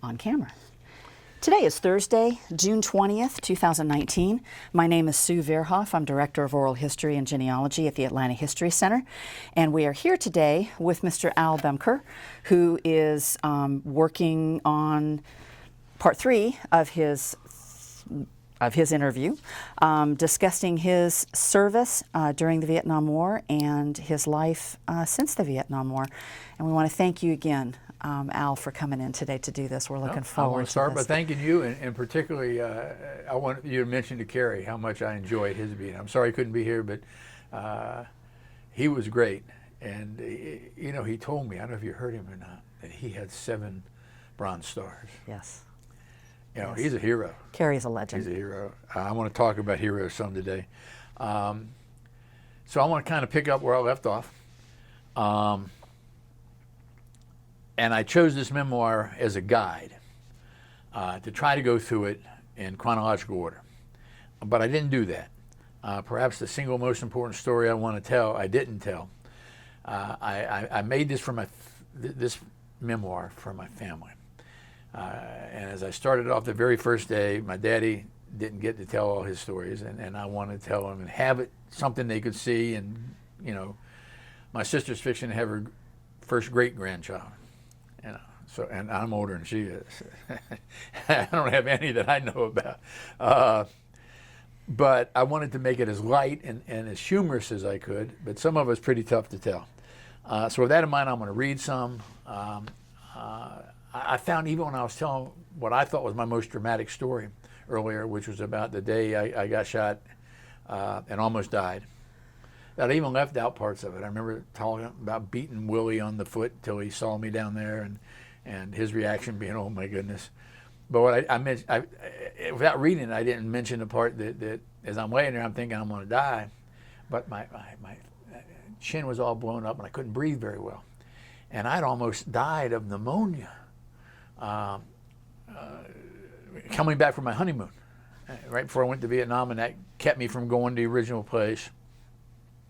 on camera. Today is Thursday, June 20th, 2019. My name is Sue Verhoff. I'm Director of Oral History and Genealogy at the Atlanta History Center. And we are here today with Mr. Al Boemker, who is working on part 3 of his interview, discussing his service during the Vietnam War and his life since the Vietnam War. And we want to thank you again, Al, for coming in today to do this. We're looking forward to this. I want to start by thanking you, and particularly I want you to mention to Kerry how much I enjoyed his being. I'm sorry he couldn't be here, but he was great. And, you know, he told me, I don't know if you heard him or not, that he had 7 Bronze Stars. Yes. You know, he's a hero. Kerry's a legend. He's a hero. I want to talk about heroes some today. So I want to kind of pick up where I left off. And I chose this memoir as a guide to try to go through it in chronological order. But I didn't do that. Perhaps the single most important story I want to tell, I didn't tell. I made this for this memoir for my family. And as I started off the very first day, my daddy didn't get to tell all his stories, and I wanted to tell them and have it something they could see. And, you know, my sister's fixing to have her first great-grandchild. You know, so, and I'm older than she is. I don't have any that I know about. But I wanted to make it as light and as humorous as I could, but some of it's pretty tough to tell. So with that in mind, I'm going to read some. I found even when I was telling what I thought was my most dramatic story earlier, which was about the day I got shot and almost died, that I even left out parts of it. I remember talking about beating Willie on the foot till he saw me down there, and his reaction being, oh my goodness. But what I mentioned, without reading it, I didn't mention the part that as I'm laying there, I'm thinking I'm going to die, but my chin was all blown up and I couldn't breathe very well. And I'd almost died of pneumonia coming back from my honeymoon, right before I went to Vietnam, and that kept me from going to the original place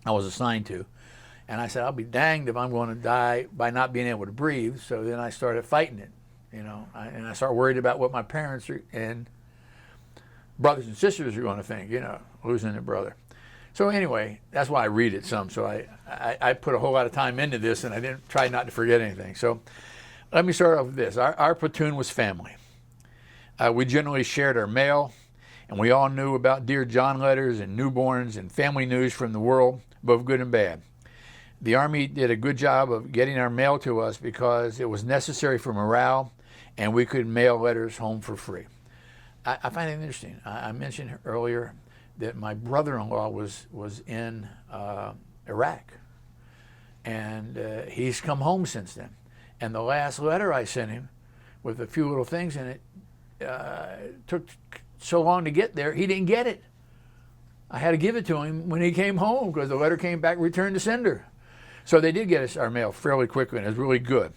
I was assigned to. And I said, I'll be danged if I'm going to die by not being able to breathe. So then I started fighting it, you know, and I started worried about what my parents and brothers and sisters are going to think, you know, losing a brother. So anyway, that's why I read it some. So I put a whole lot of time into this, and I didn't try not to forget anything. So let me start off with this. Our platoon was family. We generally shared our mail, and we all knew about Dear John letters and newborns and family news from the world, both good and bad. The Army did a good job of getting our mail to us because it was necessary for morale, and we could mail letters home for free. I find it interesting. I mentioned earlier that my brother-in-law was in Iraq, and he's come home since then. And the last letter I sent him, with a few little things in it, took so long to get there, he didn't get it. I had to give it to him when he came home because the letter came back returned to sender. So they did get us our mail fairly quickly, and it was really good.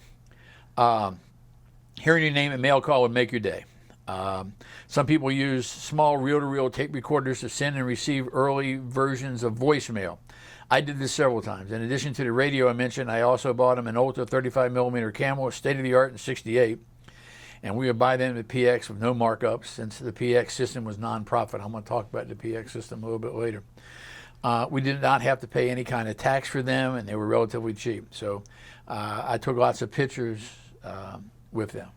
Hearing your name and mail call would make your day. Some people use small reel-to-reel tape recorders to send and receive early versions of voicemail. I did this several times. In addition to the radio I mentioned, I also bought him an Ultra 35mm Camel, state-of-the-art in '68. And we would buy them at PX with no markups since the PX system was non-profit. I'm going to talk about the PX system a little bit later. We did not have to pay any kind of tax for them, and they were relatively cheap. So I took lots of pictures with them.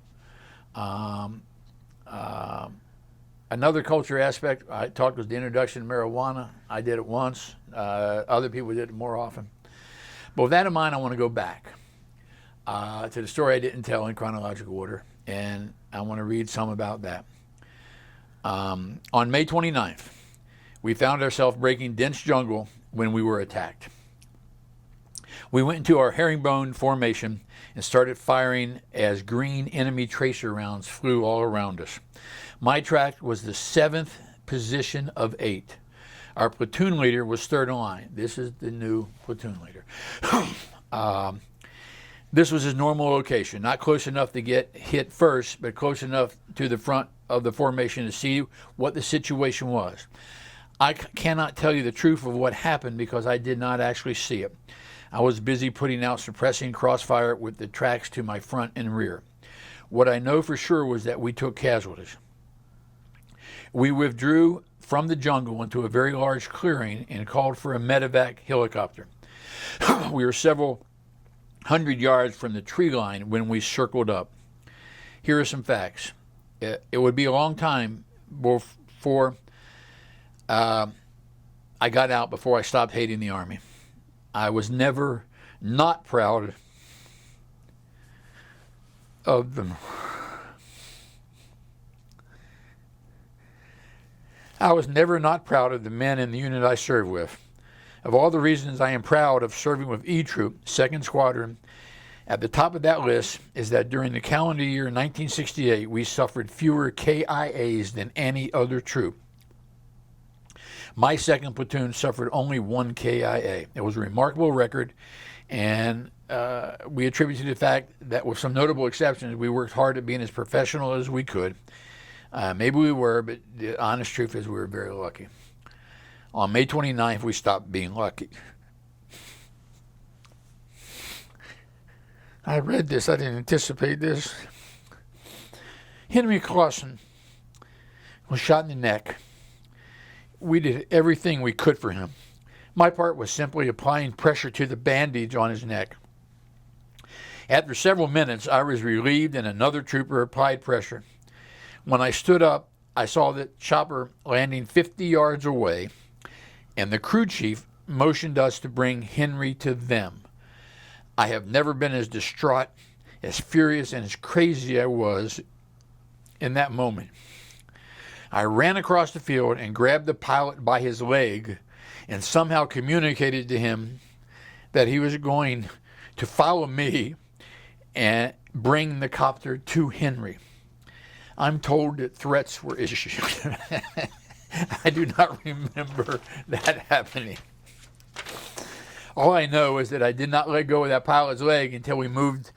Another culture aspect I talked was the introduction of marijuana. I did it once. Other people did it more often. But with that in mind, I want to go back to the story I didn't tell in chronological order, and I want to read some about that. On May 29th, we found ourselves breaking dense jungle when we were attacked. We went into our herringbone formation and started firing as green enemy tracer rounds flew all around us. My track was the 7th position of 8. Our platoon leader was third in line. This is the new platoon leader. This was his normal location, not close enough to get hit first, but close enough to the front of the formation to see what the situation was. I cannot tell you the truth of what happened because I did not actually see it. I was busy putting out suppressing crossfire with the tracks to my front and rear. What I know for sure was that we took casualties. We withdrew from the jungle into a very large clearing and called for a medevac helicopter. We were several hundred yards from the tree line when we circled up. Here are some facts. It would be a long time before I got out, before I stopped hating the Army. I was never not proud of them. I was never not proud of the men in the unit I served with. Of all the reasons I am proud of serving with E Troop, 2nd Squadron, at the top of that list is that during the calendar year 1968, we suffered fewer KIAs than any other troop. My 2nd platoon suffered only 1 KIA. It was a remarkable record, and we attribute to the fact that, with some notable exceptions, we worked hard at being as professional as we could. Maybe we were, but the honest truth is we were very lucky. On May 29th, we stopped being lucky. I read this. I didn't anticipate this. Henry Clausen was shot in the neck. We did everything we could for him. My part was simply applying pressure to the bandage on his neck. After several minutes, I was relieved and another trooper applied pressure. When I stood up, I saw the chopper landing 50 yards away, and the crew chief motioned us to bring Henry to them. I have never been as distraught, as furious, and as crazy as I was in that moment. I ran across the field and grabbed the pilot by his leg and somehow communicated to him that he was going to follow me and bring the copter to Henry. I'm told that threats were issued. I do not remember that happening. All I know is that I did not let go of that pilot's leg until we moved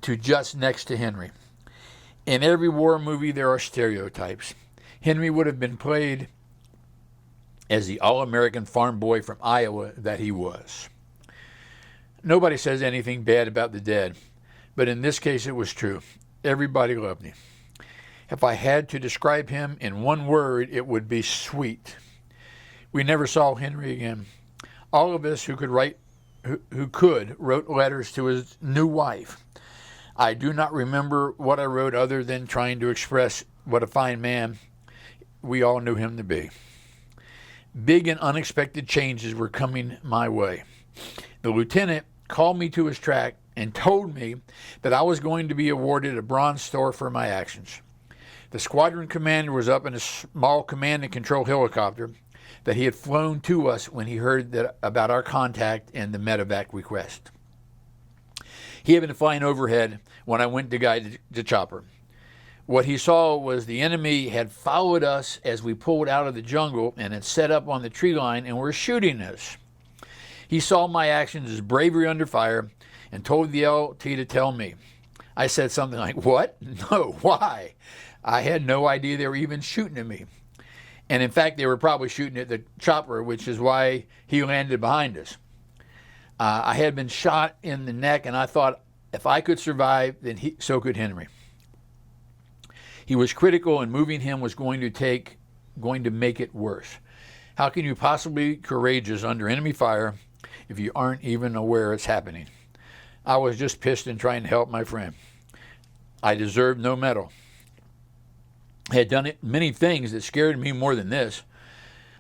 to just next to Henry. In every war movie, there are stereotypes. Henry would have been played as the all-American farm boy from Iowa that he was. Nobody says anything bad about the dead, but in this case it was true. Everybody loved him. If I had to describe him in one word, it would be sweet. We never saw Henry again. All of us who could wrote letters to his new wife. I do not remember what I wrote other than trying to express what a fine man we all knew him to be. Big and unexpected changes were coming my way. The lieutenant called me to his track and told me that I was going to be awarded a Bronze Star for my actions. The squadron commander was up in a small command and control helicopter that he had flown to us when he heard about our contact and the medevac request. He had been flying overhead when I went to guide the chopper. What he saw was the enemy had followed us as we pulled out of the jungle and had set up on the tree line and were shooting us. He saw my actions as bravery under fire and told the LT to tell me. I said something like, "What? No, why?" I had no idea they were even shooting at me. And in fact, they were probably shooting at the chopper, which is why he landed behind us. I had been shot in the neck, and I thought if I could survive, then so could Henry. He was critical, and moving him was going to make it worse. How can you possibly be courageous under enemy fire if you aren't even aware it's happening? I was just pissed and trying to help my friend. I deserved no medal. I had done many things that scared me more than this.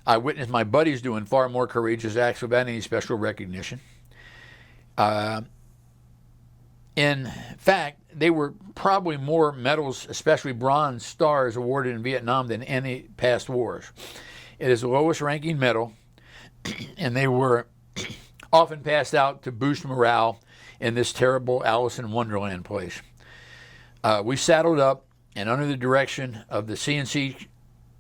I witnessed my buddies doing far more courageous acts without any special recognition. In fact, there were probably more medals, especially Bronze Stars, awarded in Vietnam than any past wars. It is the lowest ranking medal, and they were often passed out to boost morale in this terrible Alice in Wonderland place. We saddled up and, under the direction of the CNC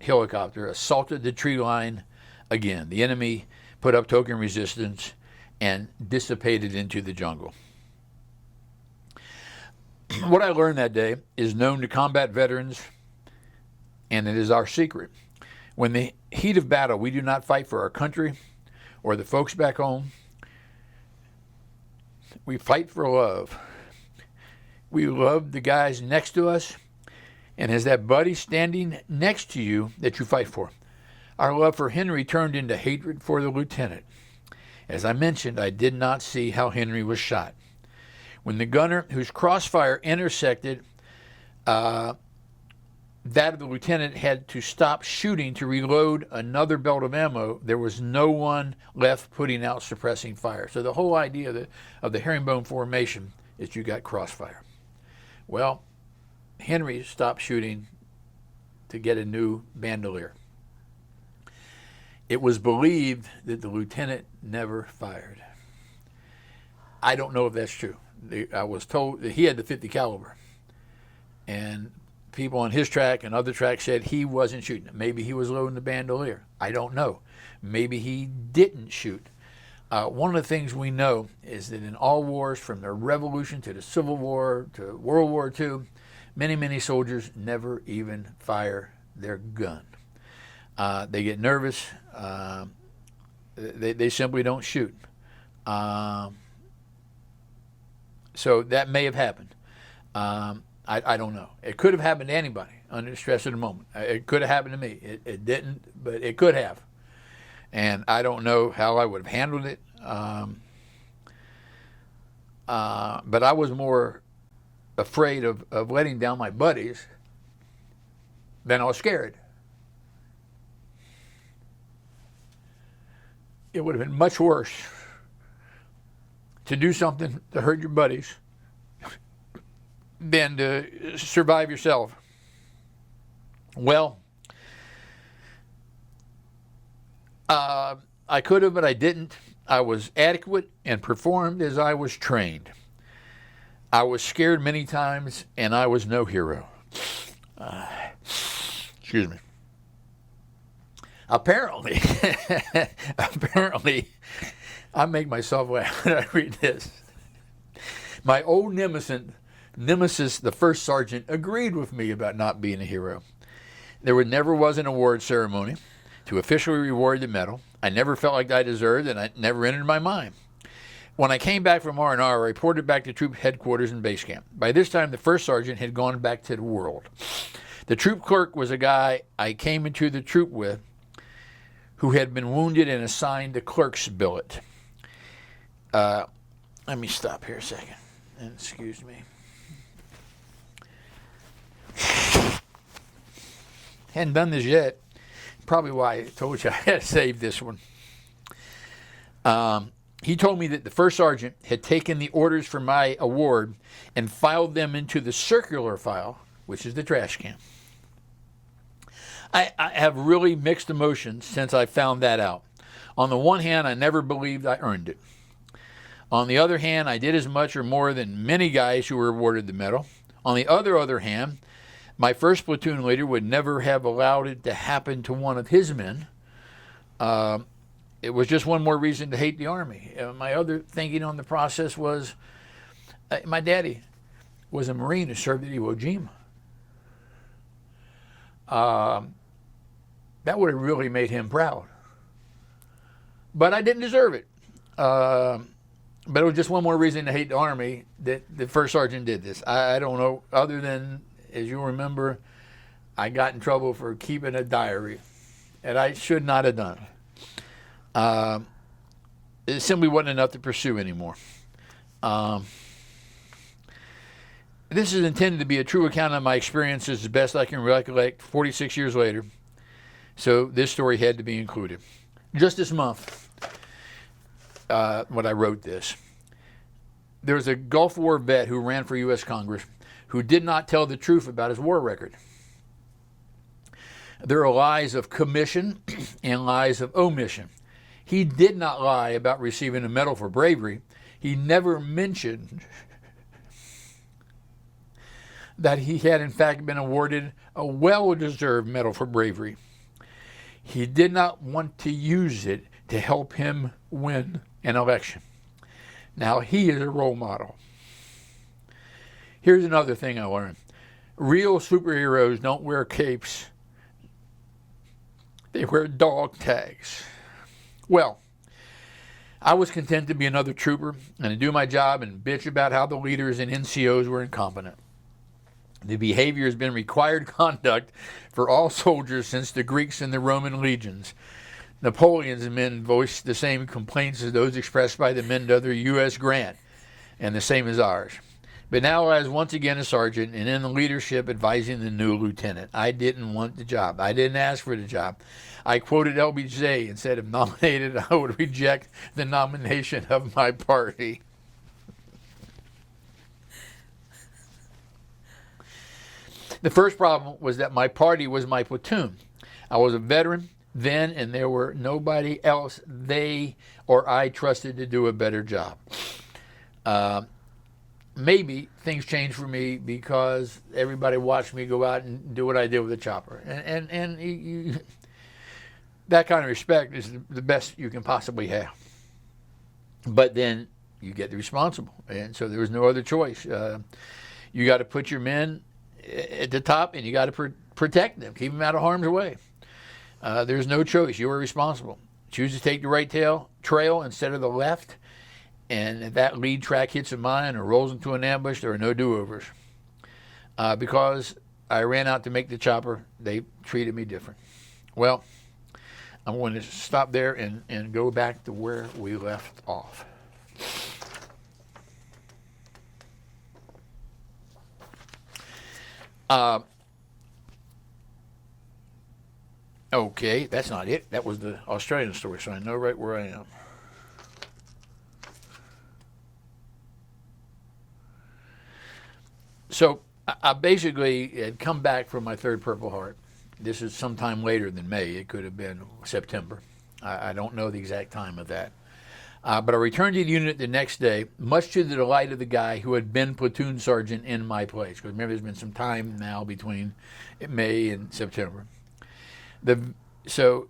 helicopter, assaulted the tree line again. The enemy put up token resistance and dissipated into the jungle. What I learned that day is known to combat veterans, and it is our secret. When the heat of battle, we do not fight for our country or the folks back home. We fight for love. we love the guys next to us, and as that buddy standing next to you that you fight for. Our love for Henry turned into hatred for the lieutenant. As I mentioned, I did not see how Henry was shot. When the gunner whose crossfire intersected that of the lieutenant had to stop shooting to reload another belt of ammo, there was no one left putting out suppressing fire. So the whole idea of the herringbone formation is you got crossfire. Well, Henry stopped shooting to get a new bandolier. It was believed that the lieutenant never fired. I don't know if that's true. I was told that he had the .50 caliber, and people on his track and other tracks said he wasn't shooting. Maybe he was loading the bandolier. I don't know. Maybe he didn't shoot. One of the things we know is that in all wars, from the Revolution to the Civil War to World War II, many soldiers never even fire their gun. They get nervous. They simply don't shoot. So that may have happened. I don't know. It could have happened to anybody under the stress of the moment. It could have happened to me. It didn't, but it could have. And I don't know how I would have handled it. But I was more afraid of letting down my buddies than I was scared. It would have been much worse to do something to hurt your buddies than to survive yourself. Well, I could have, but I didn't. I was adequate and performed as I was trained. I was scared many times, and I was no hero. Excuse me. Apparently, I make myself laugh when I read this. My old nemesis, the first sergeant, agreed with me about not being a hero. There never was an award ceremony to officially reward the medal. I never felt like I deserved, and it never entered my mind. When I came back from R&R, I reported back to troop headquarters and base camp. By this time, the first sergeant had gone back to the world. The troop clerk was a guy I came into the troop with who had been wounded and assigned the clerk's billet. Let me stop here a second. And excuse me. Hadn't done this yet. Probably why I told you I had to save this one. He told me that the first sergeant had taken the orders for my award and filed them into the circular file, which is the trash can. I have really mixed emotions since I found that out. On the one hand, I never believed I earned it. On the other hand, I did as much or more than many guys who were awarded the medal. On the other hand, my first platoon leader would never have allowed it to happen to one of his men. It was just one more reason to hate the Army. My other thinking on the process was, my daddy was a Marine who served at Iwo Jima. That would have really made him proud. But I didn't deserve it. But it was just one more reason to hate the Army that the first sergeant did this. I don't know, other than, as you'll remember, I got in trouble for keeping a diary, and I should not have done it. It simply wasn't enough to pursue anymore. This is intended to be a true account of my experiences as best I can recollect 46 years later, so this story had to be included. Just this month, when I wrote this, there was a Gulf War vet who ran for U.S. Congress who did not tell the truth about his war record. There are lies of commission and lies of omission. He did not lie about receiving a medal for bravery. He never mentioned that he had in fact been awarded a well-deserved medal for bravery. He did not want to use it to help him win an election. Now, he is a role model. Here's another thing I learned. Real superheroes don't wear capes. They wear dog tags. Well, I was content to be another trooper and to do my job and bitch about how the leaders and NCOs were incompetent. The behavior has been required conduct for all soldiers since the Greeks and the Roman legions. Napoleon's men voiced the same complaints as those expressed by the men under U.S. Grant, and the same as ours. But now I was once again a sergeant and in the leadership advising the new lieutenant. I didn't want the job. I didn't ask for the job. I quoted LBJ and said if nominated, I would reject the nomination of my party. The first problem was that my party was my platoon. I was a veteran then, and there were nobody else they or I trusted to do a better job. Maybe things changed for me because everybody watched me go out and do what I did with the chopper. And that kind of respect is the best you can possibly have. But then you get the responsible. And so there was no other choice. You got to put your men at the top, and you got to protect them, keep them out of harm's way. There's no choice. You are responsible. Choose to take the right trail instead of the left, and if that lead track hits a mine or rolls into an ambush, there are no do-overs. Because I ran out to make the chopper, they treated me different. Well, I'm going to stop there and go back to where we left off. Okay, that's not it. That was the Australian story, so I know right where I am. So I basically had come back from my third Purple Heart. This is sometime later than May. It could have been September. I don't know the exact time of that. But I returned to the unit the next day, much to the delight of the guy who had been platoon sergeant in my place. Because remember, there's been some time now between May and September. So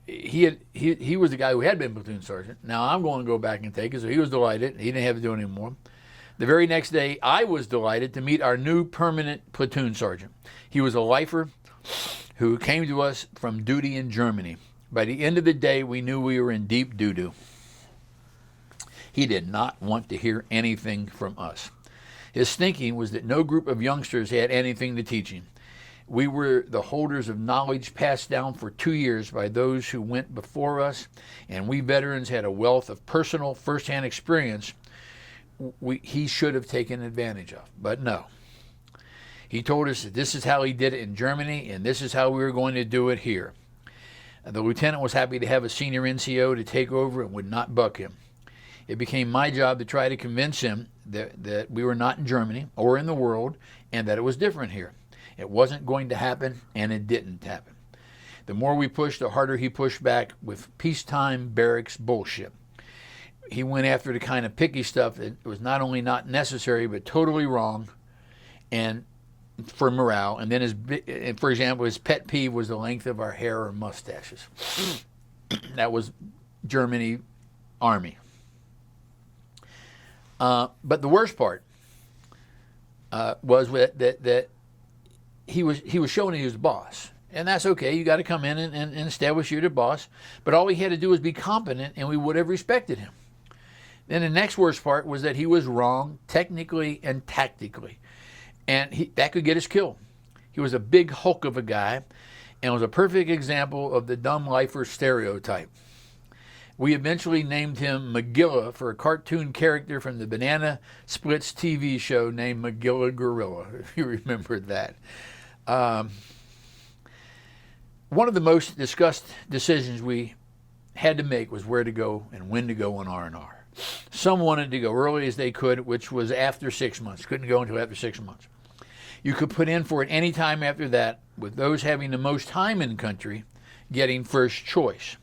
he was the guy who had been platoon sergeant. Now I'm going to go back and take it. So he was delighted. He didn't have to do it anymore. The very next day, I was delighted to meet our new permanent platoon sergeant. He was a lifer who came to us from duty in Germany. By the end of the day, we knew we were in deep doo-doo. He did not want to hear anything from us. His thinking was that no group of youngsters had anything to teach him. We were the holders of knowledge passed down for 2 years by those who went before us, and we veterans had a wealth of personal, first-hand experience he should have taken advantage of. But no. He told us that this is how he did it in Germany, and this is how we were going to do it here. The lieutenant was happy to have a senior NCO to take over and would not buck him. It became my job to try to convince him that we were not in Germany or in the world, and that it was different here. It wasn't going to happen, and it didn't happen. The more we pushed, the harder he pushed back with peacetime barracks bullshit. He went after the kind of picky stuff that was not only not necessary, but totally wrong, and for morale. And then, for example, his pet peeve was the length of our hair or mustaches. That was Germany Army. But the worst part was that he was showing he was the boss. And that's okay. You got to come in and establish you're the boss. But all he had to do was be competent, and we would have respected him. Then the next worst part was that he was wrong technically and tactically. And that could get us killed. He was a big hulk of a guy and was a perfect example of the dumb lifer stereotype. We eventually named him Magilla for a cartoon character from the Banana Splits TV show named Magilla Gorilla, if you remember that. One of the most discussed decisions we had to make was where to go and when to go on R&R. Some wanted to go early as they could, which was after 6 months. Couldn't go until after 6 months. You could put in for it any time after that, with those having the most time in country getting first choice.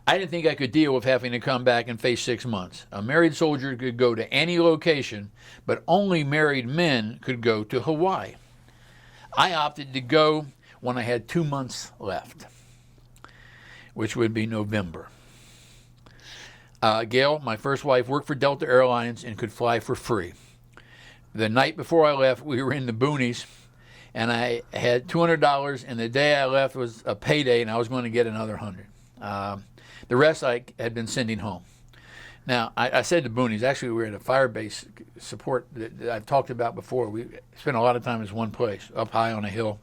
I didn't think I could deal with having to come back and face 6 months. A married soldier could go to any location, but only married men could go to Hawaii. I opted to go when I had 2 months left, which would be November. Gail, my first wife, worked for Delta Airlines and could fly for free. The night before I left, we were in the boonies, and I had $200, and the day I left was a payday, and I was going to get another $100. The rest I had been sending home. Now, I said to Boonies, actually we were at a fire base support that I've talked about before. We spent a lot of time in one place, up high on a hill,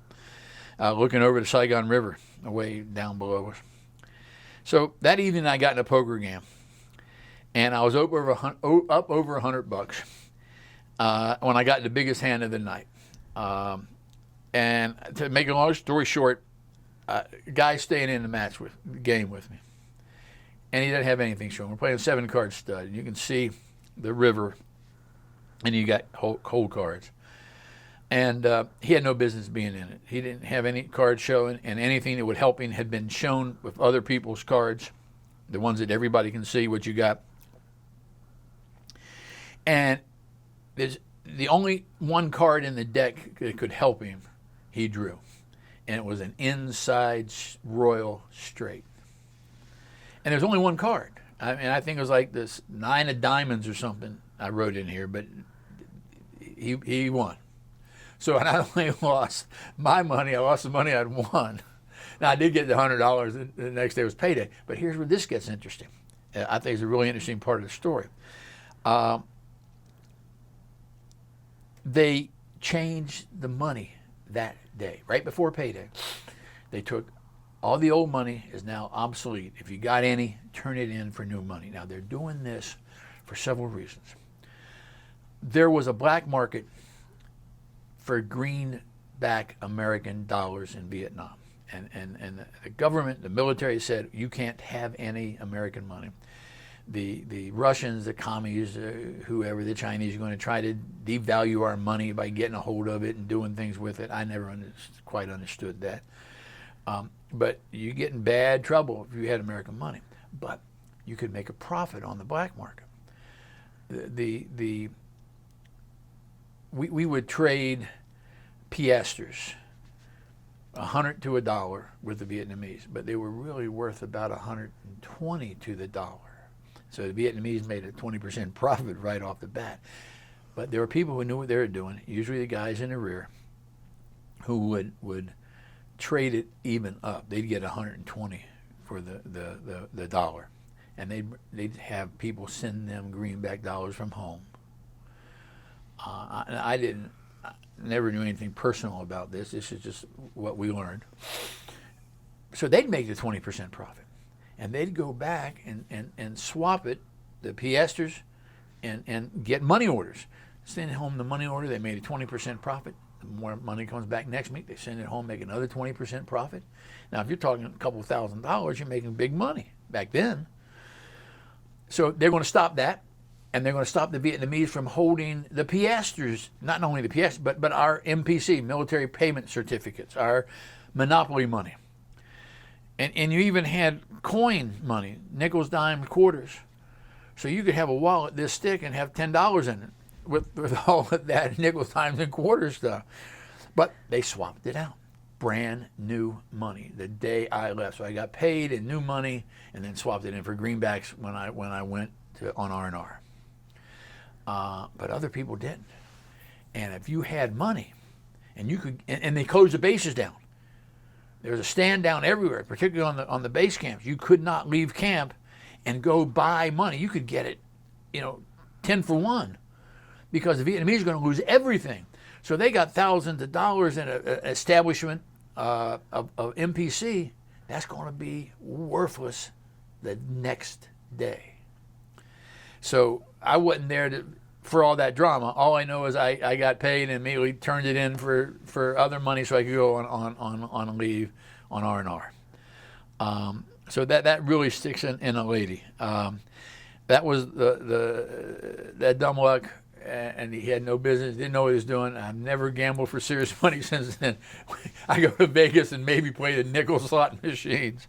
looking over the Saigon River, way down below us. So that evening I got in a poker game, and I was up over $100 when I got the biggest hand of the night. And to make a long story short, a guy staying in the game with me. And he didn't have anything showing. We're playing 7-card stud. You can see the river, and you got cold cards. And he had no business being in it. He didn't have any cards showing, and anything that would help him had been shown with other people's cards, the ones that everybody can see what you got. And there's the only one card in the deck that could help him, he drew. And it was an inside royal straight. And there's only one card. I mean, I think it was like this 9 of diamonds or something I wrote in here, but he won. So I not only lost my money, I lost the money I'd won. Now, I did get the $100 the next day was payday. But here's where this gets interesting. I think it's a really interesting part of the story. They changed the money that day, right before payday. They took all the old money is now obsolete. If you got any, turn it in for new money. Now, they're doing this for several reasons. There was a black market for greenback American dollars in Vietnam. And the government, the military said, you can't have any American money. The Russians, the commies, whoever, the Chinese are going to try to devalue our money by getting a hold of it and doing things with it. I never quite understood that. But you get in bad trouble if you had American money. But you could make a profit on the black market. We would trade piastres, 100 to $1 with the Vietnamese, but they were really worth about 120 to the dollar. So the Vietnamese made a 20% profit right off the bat. But there were people who knew what they were doing, usually the guys in the rear, who would trade it even up. They'd get 120 for the dollar. And they'd have people send them greenback dollars from home. I never knew anything personal about this. This is just what we learned. So they'd make the 20% profit. And they'd go back and swap it, the piastres, and get money orders. Send home the money order, they made a 20% profit. The more money comes back next week, they send it home, make another 20% profit. Now, if you're talking a couple $1,000s, you're making big money back then. So they're going to stop that, and they're going to stop the Vietnamese from holding the piastres, not only the piastres, but our MPC, military payment certificates, our monopoly money. And you even had coin money, nickels, dimes, quarters. So you could have a wallet this thick and have $10 in it with all of that nickels, dimes, and quarters stuff. But they swapped it out. Brand new money the day I left. So I got paid in new money and then swapped it in for greenbacks when I went on R&R. But other people didn't. And if you had money, and you could, and they closed the bases down. There was a stand down everywhere, particularly on the base camps. You could not leave camp and go buy money. You could get it, 10 for 1, because the Vietnamese are going to lose everything. So they got thousands of dollars in an establishment of MPC. That's going to be worthless the next day. So I wasn't there for all that drama. All I know is I got paid and immediately turned it in for other money so I could go on a leave on R&R. So that really sticks in a lady. That was that dumb luck, and he had no business, didn't know what he was doing. I've never gambled for serious money since then. I go to Vegas and maybe play the nickel slot machines.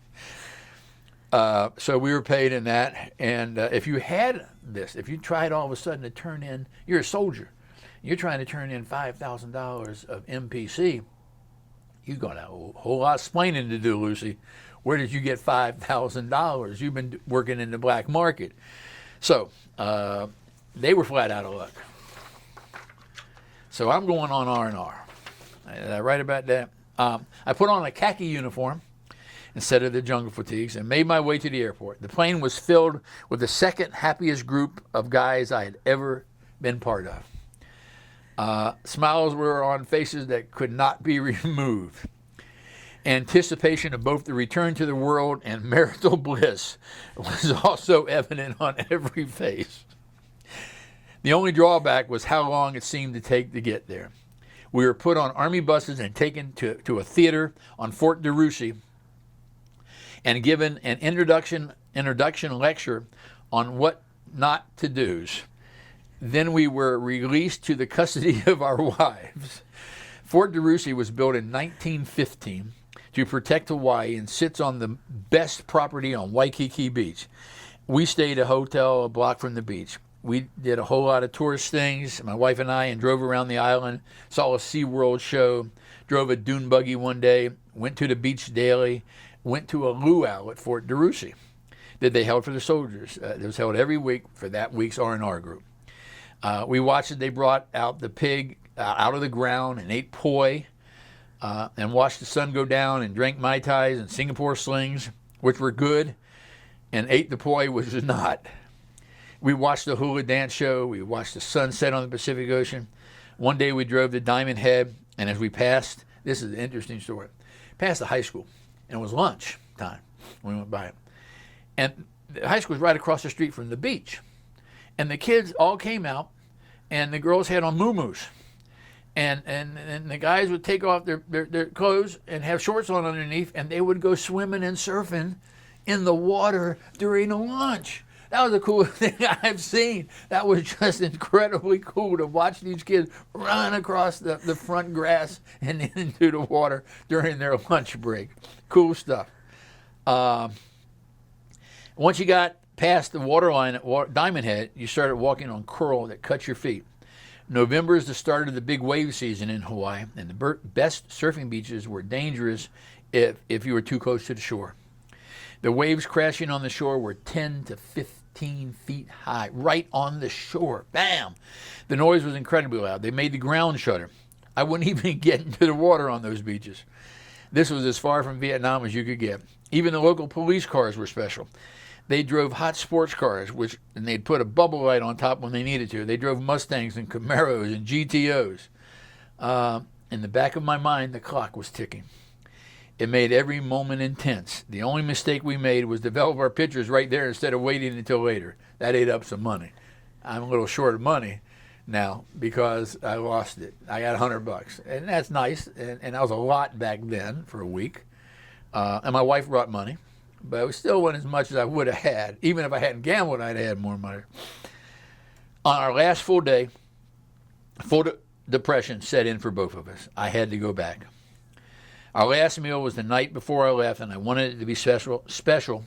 So we were paid in that, and if you had this, if you tried all of a sudden to turn in, you're a soldier, you're trying to turn in $5,000 of MPC, you got a whole lot of explaining to do, Lucy. Where did you get $5,000? You've been working in the black market. So they were flat out of luck. So I'm going on R&R. Did I write about that? I put on a khaki uniform, instead of the jungle fatigues and made my way to the airport. The plane was filled with the second happiest group of guys I had ever been part of. Smiles were on faces that could not be removed. Anticipation of both the return to the world and marital bliss was also evident on every face. The only drawback was how long it seemed to take to get there. We were put on Army buses and taken to a theater on Fort de Russy and given an introduction lecture on what not to do's. Then we were released to the custody of our wives. Fort de Russy was built in 1915 to protect Hawaii and sits on the best property on Waikiki Beach. We stayed at a hotel a block from the beach. We did a whole lot of tourist things, my wife and I, and drove around the island, saw a SeaWorld show, drove a dune buggy one day, went to the beach daily, went to a luau at Fort de Russy that they held for the soldiers. It was held every week for that week's R&R group. We watched as they brought out the pig out of the ground and ate poi, and watched the sun go down and drank Mai Tais and Singapore slings, which were good, and ate the poi, which was not. We watched the hula dance show. We watched the sunset on the Pacific Ocean. One day we drove to Diamond Head, and as we passed, this is an interesting story, past the high school, and it was lunch time when we went by it. And the high school was right across the street from the beach. And the kids all came out, and the girls had on muumuus. And the guys would take off their clothes and have shorts on underneath, and they would go swimming and surfing in the water during the lunch. That was the coolest thing I've seen. That was just incredibly cool to watch these kids run across the front grass and into the water during their lunch break. Cool stuff. Once you got past the water line at Diamond Head, you started walking on coral that cut your feet. November is the start of the big wave season in Hawaii, and the best surfing beaches were dangerous if you were too close to the shore. The waves crashing on the shore were 10 to 15 feet high, right on the shore. Bam! The noise was incredibly loud. They made the ground shudder. I wouldn't even get into the water on those beaches. This was as far from Vietnam as you could get. Even the local police cars were special. They drove hot sports cars, and they'd put a bubble light on top when they needed to. They drove Mustangs and Camaros and GTOs. In the back of my mind, the clock was ticking. It made every moment intense. The only mistake we made was develop our pictures right there instead of waiting until later. That ate up some money. I'm a little short of money now because I lost it. I got $100, and that's nice, and that was a lot back then for a week. And my wife brought money, but it still wasn't as much as I would have had. Even if I hadn't gambled, I'd have had more money. On our last full day, full depression set in for both of us. I had to go back. Our last meal was the night before I left, and I wanted it to be special.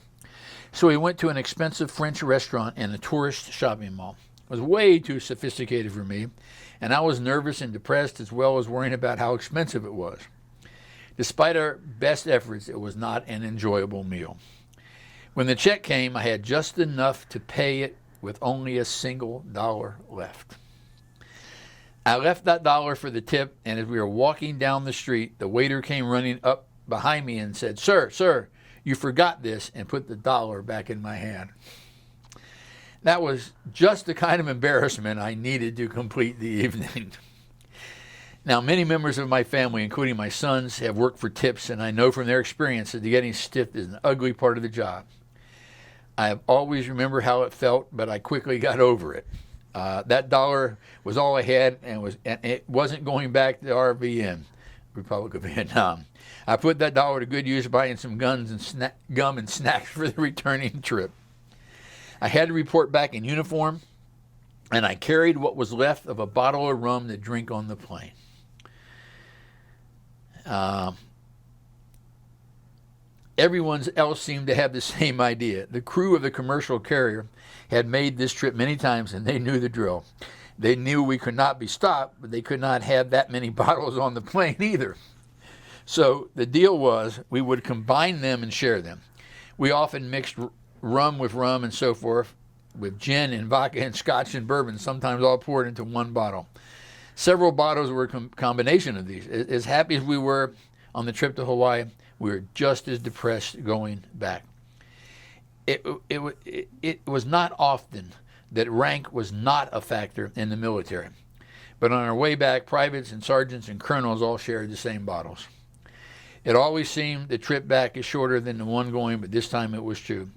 So we went to an expensive French restaurant in a tourist shopping mall. It was way too sophisticated for me, and I was nervous and depressed as well as worrying about how expensive it was. Despite our best efforts, it was not an enjoyable meal. When the check came, I had just enough to pay it with only a single dollar left. I left that dollar for the tip, and as we were walking down the street, the waiter came running up behind me and said, Sir, you forgot this," and put the dollar back in my hand. That was just the kind of embarrassment I needed to complete the evening. Now, many members of my family, including my sons, have worked for tips, and I know from their experience that getting stiffed is an ugly part of the job. I have always remembered how it felt, but I quickly got over it. That dollar was all I had, and it wasn't going back to the RVN, Republic of Vietnam. I put that dollar to good use buying some gum and snacks for the returning trip. I had to report back in uniform, and I carried what was left of a bottle of rum to drink on the plane. Everyone else seemed to have the same idea. The crew of the commercial carrier had made this trip many times, and they knew the drill. They knew we could not be stopped, but they could not have that many bottles on the plane either. So the deal was we would combine them and share them. We often mixed rum with rum and so forth, with gin and vodka and scotch and bourbon, sometimes all poured into one bottle. Several bottles were a combination of these. As happy as we were on the trip to Hawaii, we were just as depressed going back. It was not often that rank was not a factor in the military. But on our way back, privates and sergeants and colonels all shared the same bottles. It always seemed the trip back is shorter than the one going, but this time it was true.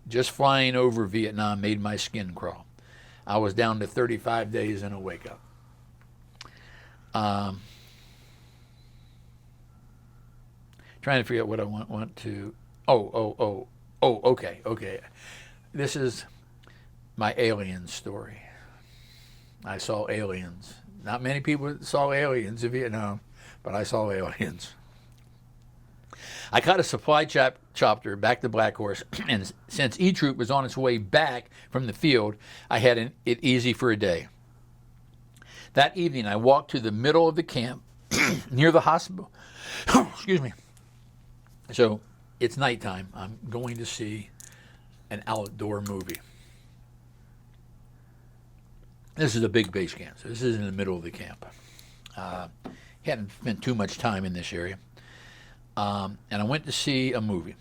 Just flying over Vietnam made my skin crawl. I was down to 35 days in a wake-up. Trying to figure out what I want to... Okay. This is my alien story. I saw aliens. Not many people saw aliens in Vietnam, but I saw aliens. I caught a supply chopper back to Black Horse, and since E Troop was on its way back from the field, I had it easy for a day. That evening, I walked to the middle of the camp near the hospital. Excuse me. So it's nighttime. I'm going to see an outdoor movie. This is a big base camp, so this is in the middle of the camp. Hadn't spent too much time in this area. And I went to see a movie.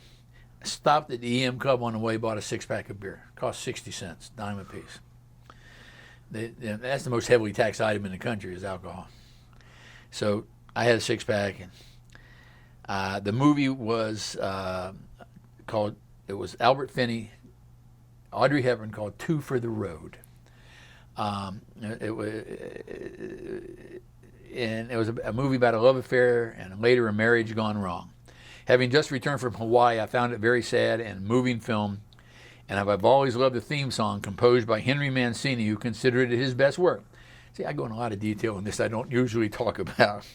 I stopped at the EM Club on the way, bought a six-pack of beer. It cost 60 cents, dime a piece. That's the most heavily taxed item in the country is alcohol. So I had a six-pack, and the movie was called, it was Albert Finney, Audrey Hepburn, called Two for the Road. It was a movie about a love affair and later a marriage gone wrong. Having just returned from Hawaii, I found it very sad and moving film, and I've always loved the theme song composed by Henry Mancini, who considered it his best work. See, I go in a lot of detail on this I don't usually talk about.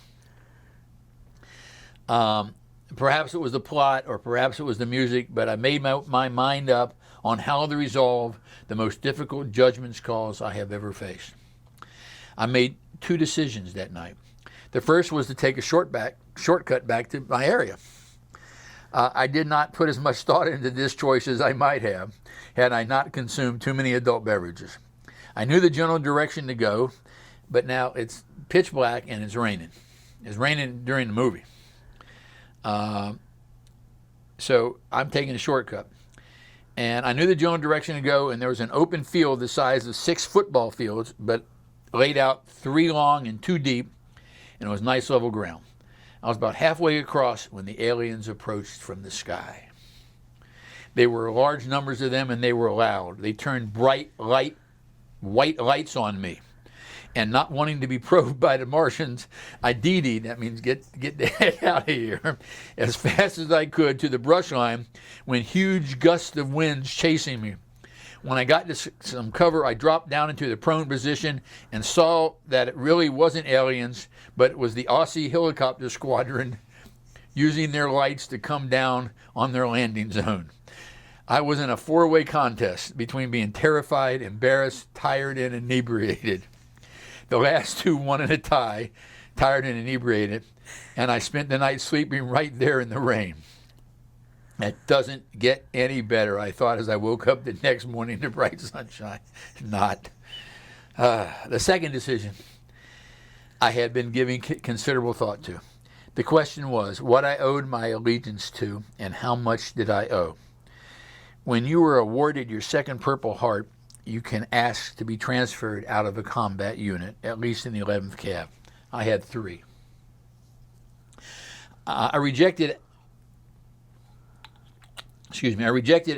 Perhaps it was the plot or perhaps it was the music, but I made my mind up on how to resolve the most difficult judgment calls I have ever faced. I made two decisions that night. The first was to take a shortcut back to my area. I did not put as much thought into this choice as I might have had I not consumed too many adult beverages. I knew the general direction to go, but now it's pitch black and it's raining. It's raining during the movie. So I'm taking a shortcut. And I knew the general direction to go, and there was an open field the size of 6 football fields, but laid out 3 long and 2 deep, and it was nice level ground. I was about halfway across when the aliens approached from the sky. There were large numbers of them, and they were loud. They turned bright white lights on me. And not wanting to be probed by the Martians, I DD'd, that means get the heck out of here, as fast as I could to the brush line when huge gusts of winds chasing me. When I got to some cover, I dropped down into the prone position and saw that it really wasn't aliens, but it was the Aussie helicopter squadron using their lights to come down on their landing zone. I was in a 4-way contest between being terrified, embarrassed, tired, and inebriated. The last 2 won in a tie, tired and inebriated, and I spent the night sleeping right there in the rain. It doesn't get any better, I thought as I woke up the next morning to bright sunshine. Not. The second decision I had been giving considerable thought to. The question was what I owed my allegiance to and how much did I owe. When you were awarded your second Purple Heart, you can ask to be transferred out of a combat unit, at least in the 11th Cav. I had 3. I rejected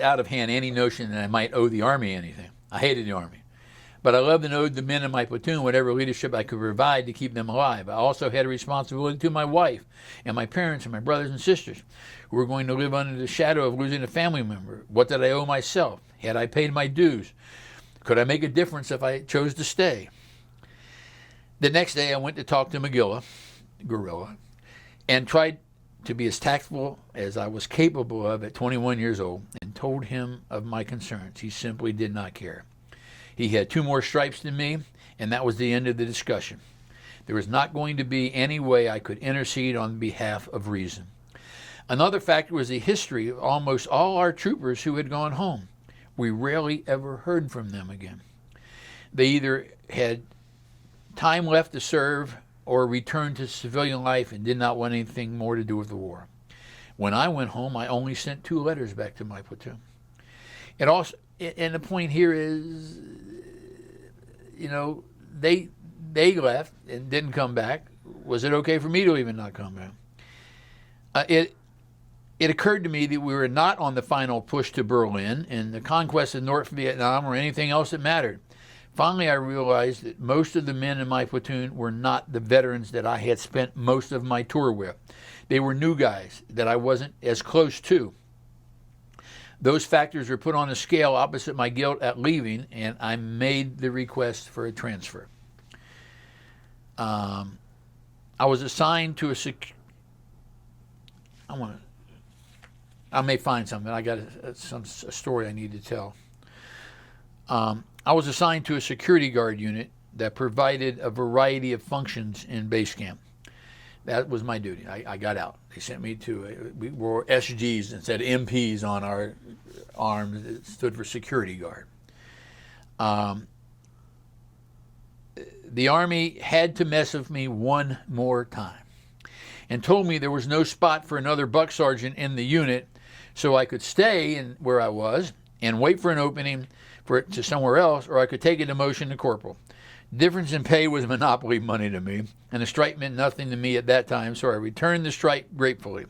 out of hand any notion that I might owe the Army anything. I hated the Army. But I loved and owed the men in my platoon whatever leadership I could provide to keep them alive. I also had a responsibility to my wife and my parents and my brothers and sisters who were going to live under the shadow of losing a family member. What did I owe myself? Had I paid my dues? Could I make a difference if I chose to stay? The next day I went to talk to Gorilla, and tried to be as tactful as I was capable of at 21 years old and told him of my concerns. He simply did not care. He had 2 more stripes than me, and that was the end of the discussion. There was not going to be any way I could intercede on behalf of reason. Another factor was the history of almost all our troopers who had gone home. We rarely ever heard from them again. They either had time left to serve or returned to civilian life and did not want anything more to do with the war. When I went home, I only sent 2 letters back to my platoon. And also, and the point here is, you know, they left and didn't come back. Was it okay for me to even not come back? It occurred to me that we were not on the final push to Berlin and the conquest of North Vietnam or anything else that mattered. Finally, I realized that most of the men in my platoon were not the veterans that I had spent most of my tour with. They were new guys that I wasn't as close to. Those factors were put on a scale opposite my guilt at leaving, and I made the request for a transfer. I was assigned to I may find something. I got a story I need to tell. I was assigned to a security guard unit that provided a variety of functions in base camp. That was my duty. I got out. They sent me we wore SGs instead of MPs on our arms. It stood for security guard. The Army had to mess with me one more time and told me there was no spot for another buck sergeant in the unit, so I could stay where I was and wait for an opening to somewhere else, or I could take a demotion to corporal. Difference in pay was monopoly money to me, and the strike meant nothing to me at that time, so I returned the strike gratefully.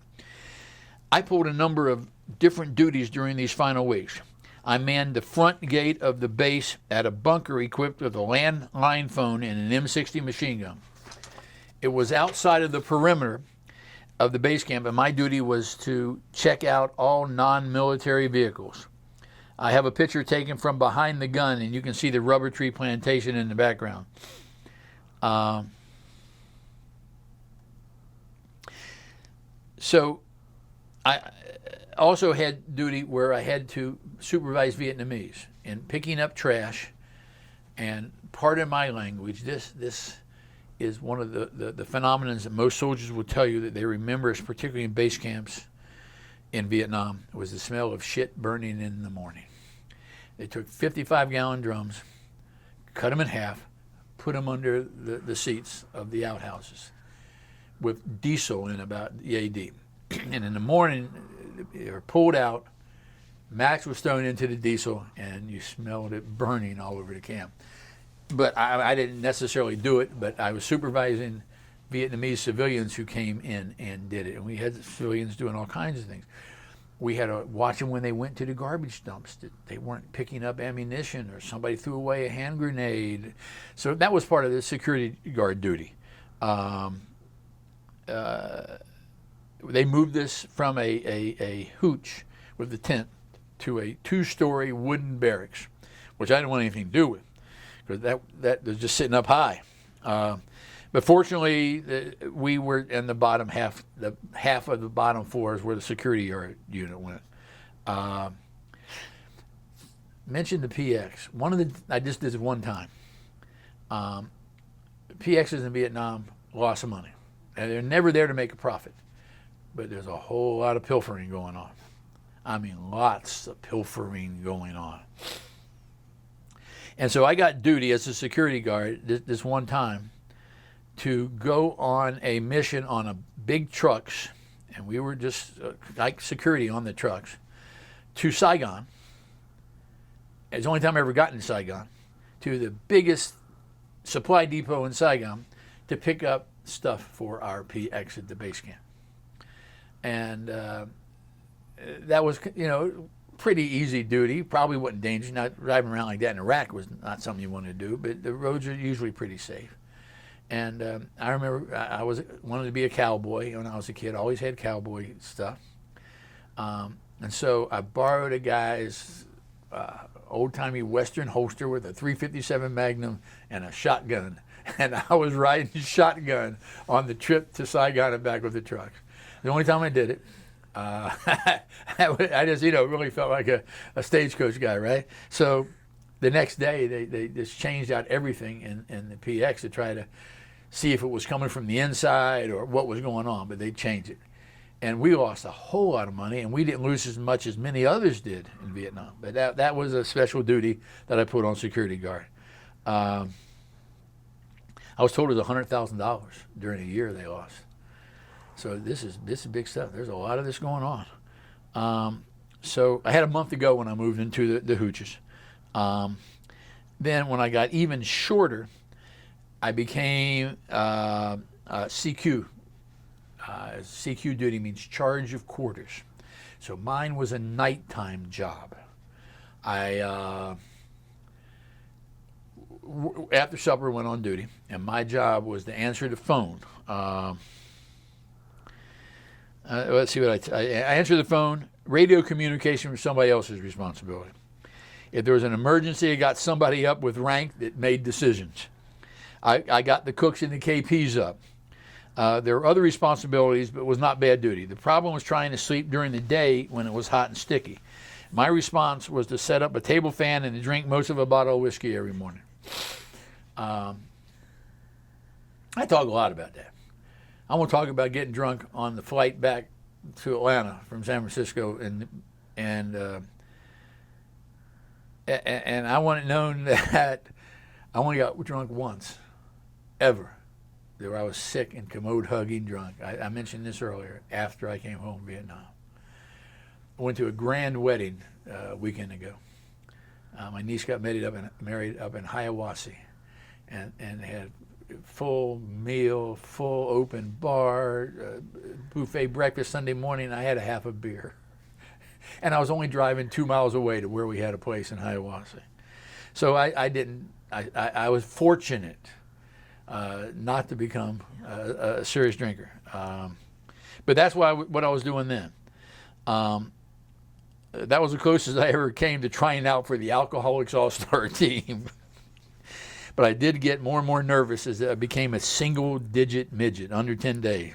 I pulled a number of different duties during these final weeks. I manned the front gate of the base at a bunker equipped with a landline phone and an M60 machine gun. It was outside of the perimeter of the base camp, and my duty was to check out all non-military vehicles. I have a picture taken from behind the gun, and you can see the rubber tree plantation in the background. So I also had duty where I had to supervise Vietnamese in picking up trash. And pardon my language, this is one of the phenomena that most soldiers will tell you that they remember, particularly in base camps in Vietnam, was the smell of shit burning in the morning. They took 55-gallon drums, cut them in half, put them under the seats of the outhouses with diesel in about yay deep. And in the morning, they were pulled out, match was thrown into the diesel, and you smelled it burning all over the camp. But I didn't necessarily do it, but I was supervising Vietnamese civilians who came in and did it. And we had civilians doing all kinds of things. We had to watch them when they went to the garbage dumps, that they weren't picking up ammunition or somebody threw away a hand grenade. So that was part of the security guard duty. They moved this from a hooch with the tent to a 2-story wooden barracks, which I didn't want anything to do with, because that was just sitting up high. But fortunately, we were in the bottom half. The half of the bottom floors where the security guard unit went. Mentioned the PX. I just did it one time. PXs in Vietnam lost some money, and they're never there to make a profit. But there's a whole lot of pilfering going on. I mean, lots of pilfering going on. And so I got duty as a security guard this one time to go on a mission on a big trucks, and we were just like security on the trucks, to Saigon. It's the only time I ever got in Saigon, to the biggest supply depot in Saigon to pick up stuff for our PX at the base camp. And that was, pretty easy duty. Probably wasn't dangerous. Not driving around like that in Iraq was not something you wanted to do, but the roads are usually pretty safe. And I remember I wanted to be a cowboy when I was a kid. Always had cowboy stuff. And so I borrowed a guy's old-timey Western holster with a .357 Magnum and a shotgun. And I was riding shotgun on the trip to Saigon and back with the trucks. The only time I did it. I just, really felt like a stagecoach guy, right? So the next day, they just changed out everything in the PX to try to see if it was coming from the inside or what was going on, but they changed it. And we lost a whole lot of money, and we didn't lose as much as many others did in Vietnam. But that was a special duty that I put on security guard. I was told it was $100,000 during a year they lost. So this is big stuff. There's a lot of this going on. So I had a month to go when I moved into the hooches. Then when I got even shorter, I became CQ. CQ duty means charge of quarters. So mine was a nighttime job. After supper went on duty, and my job was to answer the phone. Let's see what I answered the phone. Radio communication was somebody else's responsibility. If there was an emergency, I got somebody up with rank that made decisions. I got the cooks and the KPs up. There were other responsibilities, but it was not bad duty. The problem was trying to sleep during the day when it was hot and sticky. My response was to set up a table fan and to drink most of a bottle of whiskey every morning. I talk a lot about that. I'm going to talk about getting drunk on the flight back to Atlanta from San Francisco, and I want it known that I only got drunk once, ever. Where I was sick and commode hugging drunk. I mentioned this earlier, after I came home from Vietnam. I went to a grand wedding a weekend ago. My niece got married up in Hiawassee, and they had full meal, full open bar, buffet breakfast Sunday morning. I had a half a beer. And I was only driving 2 miles away to where we had a place in Hiawassee. So I was fortunate not to become a serious drinker. But that's what I was doing then. That was the closest I ever came to trying out for the Alcoholics All-Star team. But I did get more and more nervous as I became a single-digit midget, under 10 days.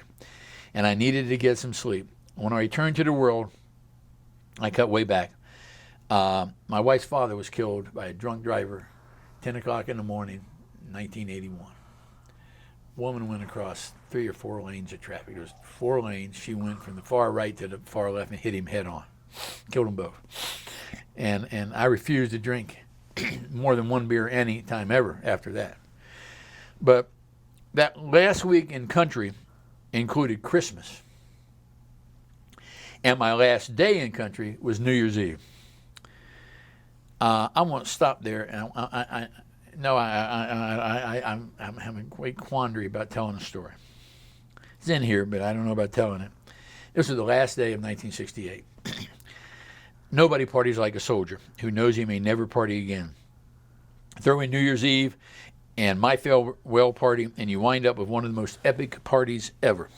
And I needed to get some sleep. When I returned to the world, I cut way back. My wife's father was killed by a drunk driver, 10 o'clock in the morning, 1981. Woman went across 3 or 4 lanes of traffic. There was 4 lanes. She went from the far right to the far left and hit him head on. Killed them both. And I refused to drink more than 1 beer any time ever after that. But that last week in country included Christmas. And my last day in country was New Year's Eve. I won't stop there. And I'm having a great quandary about telling a story. It's in here, but I don't know about telling it. This was the last day of 1968. Nobody parties like a soldier who knows he may never party again. Throw in New Year's Eve and my farewell party, and you wind up with one of the most epic parties ever.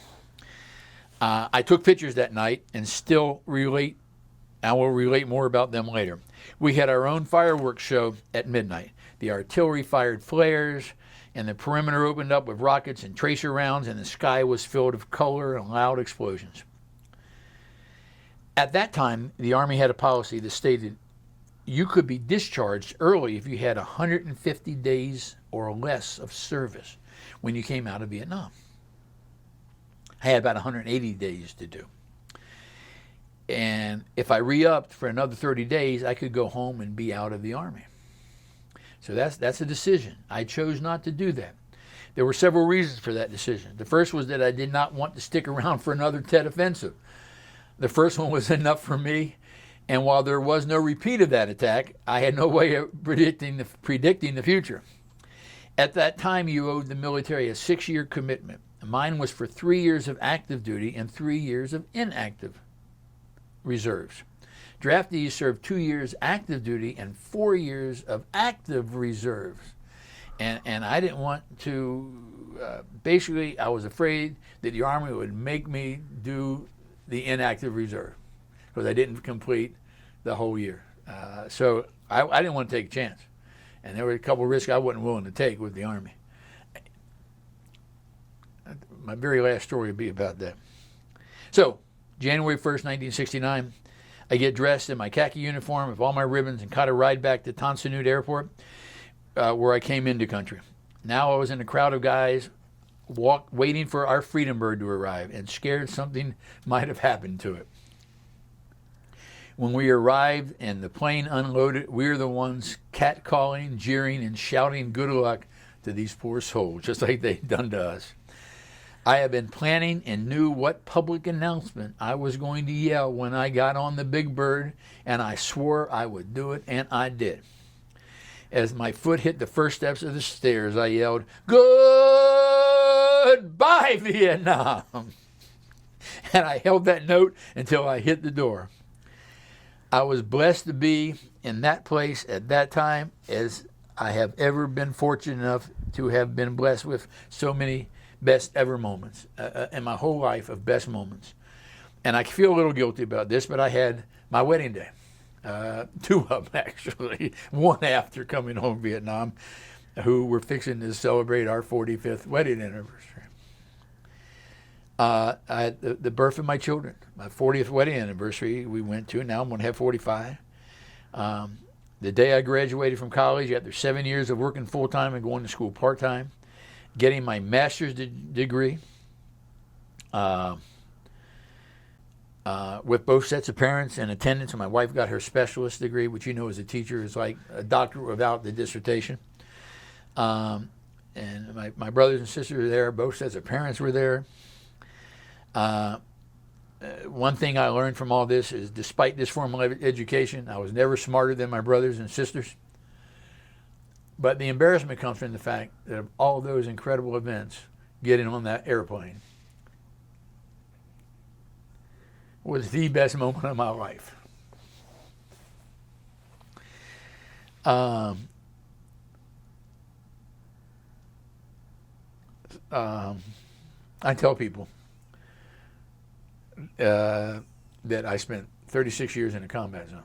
I took pictures that night and still relate. I will relate more about them later. We had our own fireworks show at midnight. The artillery fired flares, and the perimeter opened up with rockets and tracer rounds, and the sky was filled with color and loud explosions. At that time, the Army had a policy that stated you could be discharged early if you had 150 days or less of service when you came out of Vietnam. I had about 180 days to do. And if I re-upped for another 30 days, I could go home and be out of the Army. So that's a decision. I chose not to do that. There were several reasons for that decision. The first was that I did not want to stick around for another Tet Offensive. The first one was enough for me, and while there was no repeat of that attack, I had no way of predicting the future. At that time, you owed the military a 6-year commitment. Mine was for 3 years of active duty and 3 years of inactive reserves. Draftees served 2 years active duty and 4 years of active reserves. And I didn't want to, basically, I was afraid that the Army would make me do the inactive reserve because I didn't complete the whole year. So I didn't want to take a chance. And there were a couple of risks I wasn't willing to take with the Army. My very last story would be about that. So, January 1st, 1969, I get dressed in my khaki uniform with all my ribbons and caught a ride back to Tan Son Nhut Airport, where I came into country. Now I was in a crowd of guys waiting for our Freedom Bird to arrive and scared something might have happened to it. When we arrived and the plane unloaded, we were the ones catcalling, jeering, and shouting good luck to these poor souls, just like they'd done to us. I have been planning and knew what public announcement I was going to yell when I got on the big bird, and I swore I would do it, and I did. As my foot hit the first steps of the stairs, I yelled, "Goodbye, Vietnam!" And I held that note until I hit the door. I was blessed to be in that place at that time, as I have ever been fortunate enough to have been blessed with so many best ever moments in my whole life, of best moments. And I feel a little guilty about this, but I had my wedding day. 2 of them, actually. One after coming home from Vietnam, who were fixing to celebrate our 45th wedding anniversary. I had the birth of my children. My 40th wedding anniversary we went to. Now I'm going to have 45. The day I graduated from college after 7 years of working full-time and going to school part-time, getting my master's degree with both sets of parents in attendance. And my wife got her specialist degree, which you know as a teacher is like a doctorate without the dissertation. And my brothers and sisters were there. Both sets of parents were there. One thing I learned from all this is, despite this formal education, I was never smarter than my brothers and sisters. But the embarrassment comes from the fact that of all those incredible events, getting on that airplane was the best moment of my life. I tell people that I spent 36 years in a combat zone.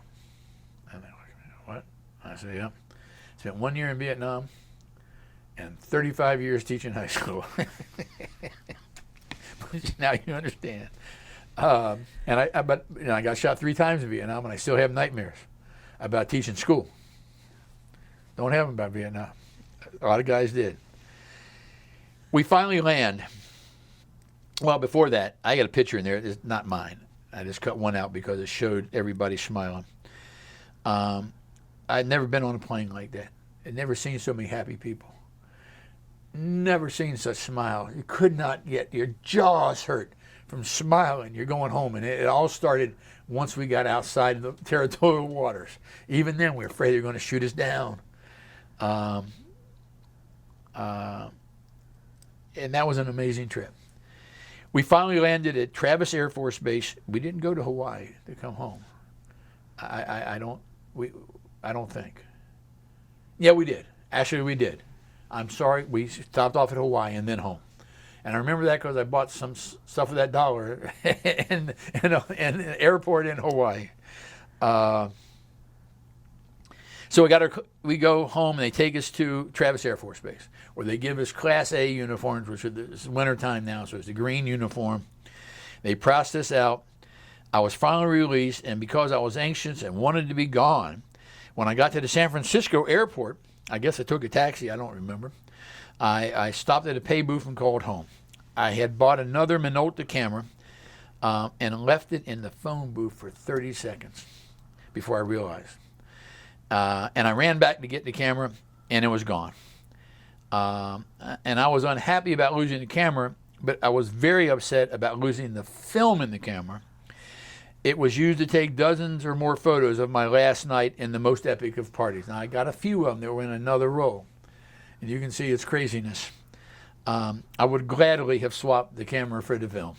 And they're like, "What?" I say, "Yeah. Spent 1 year in Vietnam and 35 years teaching high school." Now you understand. But I got shot 3 times in Vietnam, and I still have nightmares about teaching school. Don't have them about Vietnam. A lot of guys did. We finally land. Well, before that, I got a picture in there. It's not mine. I just cut one out because it showed everybody smiling. I'd never been on a plane like that. I'd never seen so many happy people. Never seen such smiles. You could not get, your jaws hurt from smiling. You're going home. And it all started once we got outside the territorial waters. Even then, we were afraid they were going to shoot us down. And that was an amazing trip. We finally landed at Travis Air Force Base. We didn't go to Hawaii to come home. I don't think. Yeah, we did. Actually, we did. I'm sorry. We stopped off at Hawaii and then home. And I remember that because I bought some stuff for that $1 in an airport in Hawaii. So we go home, and they take us to Travis Air Force Base, where they give us Class A uniforms, which it's wintertime now, so it's the green uniform. They process out. I was finally released, and because I was anxious and wanted to be gone, when I got to the San Francisco airport, I guess I took a taxi, I don't remember. I stopped at a pay booth and called home. I had bought another Minolta camera and left it in the phone booth for 30 seconds before I realized. And I ran back to get the camera, and it was gone. And I was unhappy about losing the camera, but I was very upset about losing the film in the camera. It was used to take dozens or more photos of my last night in the most epic of parties. Now, I got a few of them that were in another roll, and you can see its craziness. I would gladly have swapped the camera for the film.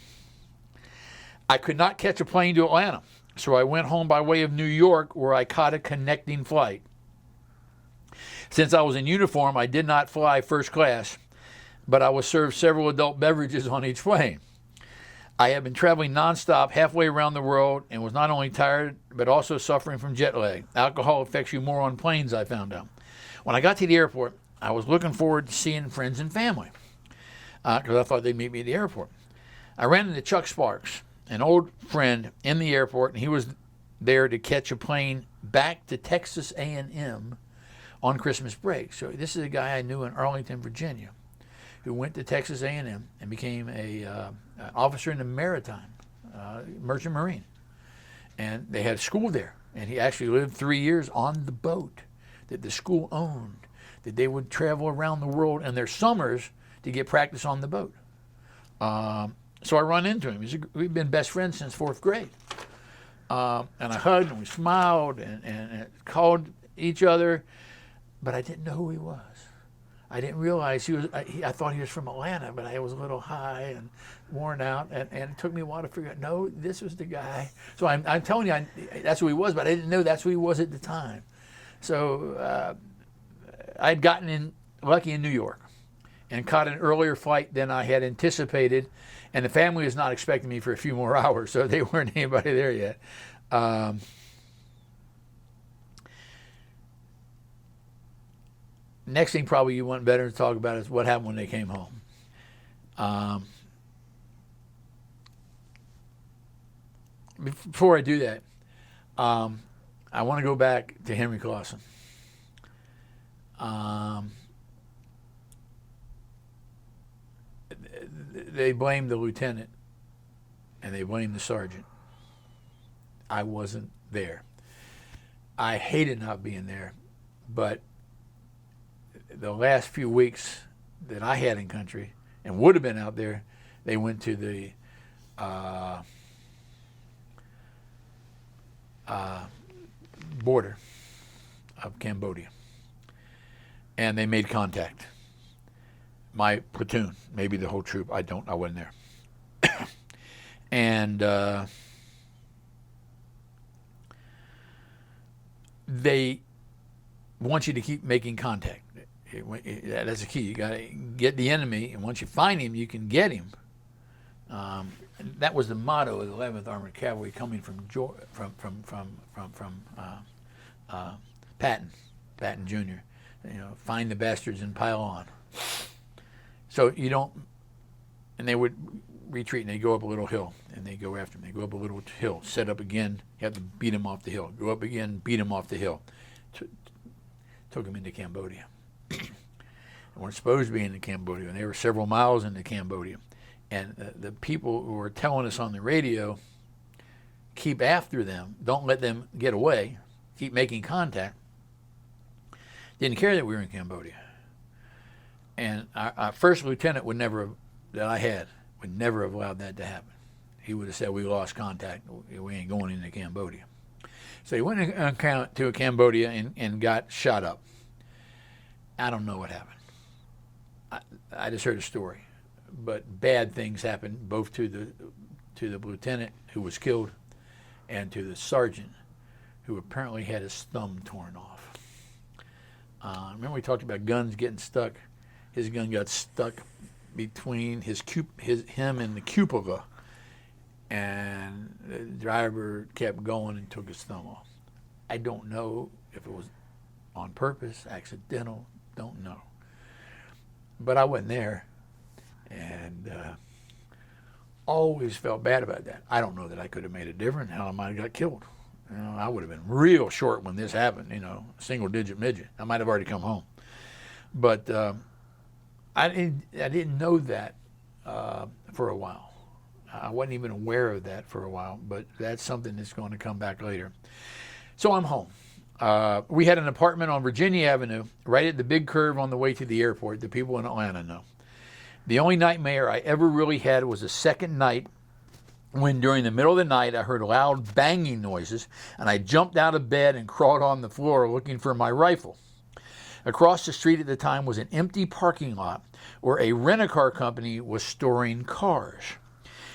I could not catch a plane to Atlanta, so I went home by way of New York, where I caught a connecting flight. Since I was in uniform, I did not fly first class, but I was served several adult beverages on each plane. I had been traveling nonstop halfway around the world and was not only tired, but also suffering from jet lag. Alcohol affects you more on planes, I found out. When I got to the airport, I was looking forward to seeing friends and family because I thought they'd meet me at the airport. I ran into Chuck Sparks, an old friend in the airport, and he was there to catch a plane back to Texas A&M on Christmas break. So this is a guy I knew in Arlington, Virginia, who went to Texas A&M and became an officer in the maritime, merchant marine. And they had a school there, and he actually lived 3 years on the boat that the school owned, that they would travel around the world in their summers to get practice on the boat. So I run into him. We've been best friends since 4th grade. And I hugged and we smiled and called each other, but I didn't know who he was. I didn't realize he was. I thought he was from Atlanta, but I was a little high and worn out, and it took me a while to figure out. No, this was the guy. So I'm telling you, that's who he was, but I didn't know that's who he was at the time. So I'd gotten lucky in New York and caught an earlier flight than I had anticipated, and the family was not expecting me for a few more hours, so they weren't anybody there yet. Next thing probably you want better to talk about is what happened when they came home. Before I do that, I want to go back to Henry Clausen. They blamed the lieutenant and they blamed the sergeant. I wasn't there. I hated not being there, but the last few weeks that I had in country and would have been out there, they went to the border of Cambodia, and they made contact. My platoon, maybe the whole troop, I wasn't there. And they want you to keep making contact. That's the key. You got to get the enemy, and once you find him, you can get him. That was the motto of the 11th Armored Cavalry, coming from Patton Jr. Find the bastards and pile on. So you don't, and they would retreat, and they go up a little hill, and they go after them. They go up a little hill, set up again. You have to beat them off the hill. Go up again, beat them off the hill. Took them into Cambodia. They weren't supposed to be into Cambodia, and they were several miles into Cambodia. And the people who were telling us on the radio, keep after them, don't let them get away, keep making contact, didn't care that we were in Cambodia. And our first lieutenant would never have allowed that to happen. He would have said, we lost contact, we ain't going into Cambodia. So he went to Cambodia and got shot up. I don't know what happened. I just heard a story. But bad things happened both to the lieutenant who was killed and to the sergeant who apparently had his thumb torn off. Remember we talked about guns getting stuck? His gun got stuck between him and the cupola, and the driver kept going and took his thumb off. I don't know if it was on purpose, accidental, don't know. But I wasn't there, and always felt bad about that. I don't know that I could have made a difference, how I might have got killed. I would have been real short when this happened, single-digit midget. I might have already come home. But I didn't know that for a while. I wasn't even aware of that for a while, but that's something that's going to come back later. So I'm home. We had an apartment on Virginia Avenue, right at the big curve on the way to the airport. The people in Atlanta know. The only nightmare I ever really had was the second night when during the middle of the night I heard loud banging noises, and I jumped out of bed and crawled on the floor looking for my rifle. Across the street at the time was an empty parking lot where a rent-a-car company was storing cars.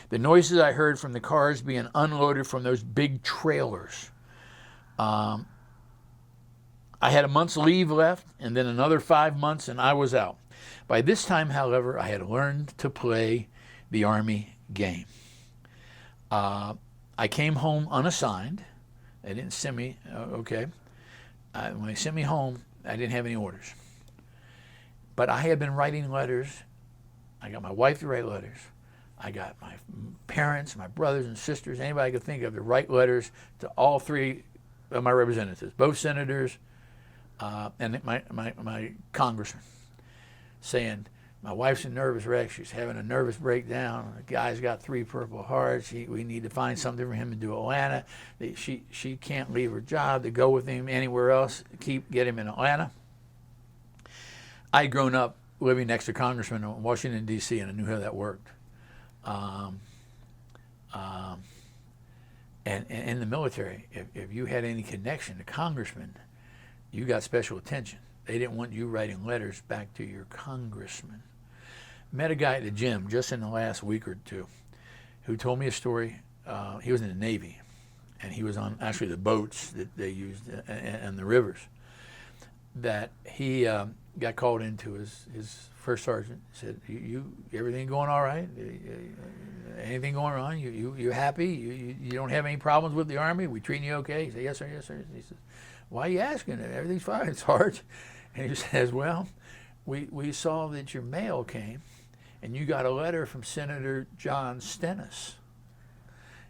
The noises I heard from the cars being unloaded from those big trailers. I had a month's leave left, and then another 5 months, and I was out. By this time, however, I had learned to play the Army game. I came home unassigned. They didn't send me, when they sent me home, I didn't have any orders. But I had been writing letters. I got my wife to write letters. I got my parents, my brothers and sisters, anybody I could think of to write letters to all three of my representatives, both senators and my congressman, saying, my wife's a nervous wreck. She's having a nervous breakdown. The guy's got 3 Purple Hearts. We need to find something for him to do Atlanta. She can't leave her job to go with him anywhere else. Get him in Atlanta. I'd grown up living next to congressmen in Washington, D.C., and I knew how that worked. Um, and in the military, if you had any connection to congressmen, you got special attention. They didn't want you writing letters back to your congressman. Met a guy at the gym just in the last week or two who told me a story. He was in the Navy, and he was on actually the boats that they used and the rivers. That he got called into his first sergeant. Said, "You everything going all right? Anything going on? You happy? You don't have any problems with the Army? We treating you okay?" He said, "Yes, sir, yes, sir." He says, "Why are you asking? Everything's fine, Sarge." And he says, "Well, we saw that your mail came, and you got a letter from Senator John Stennis.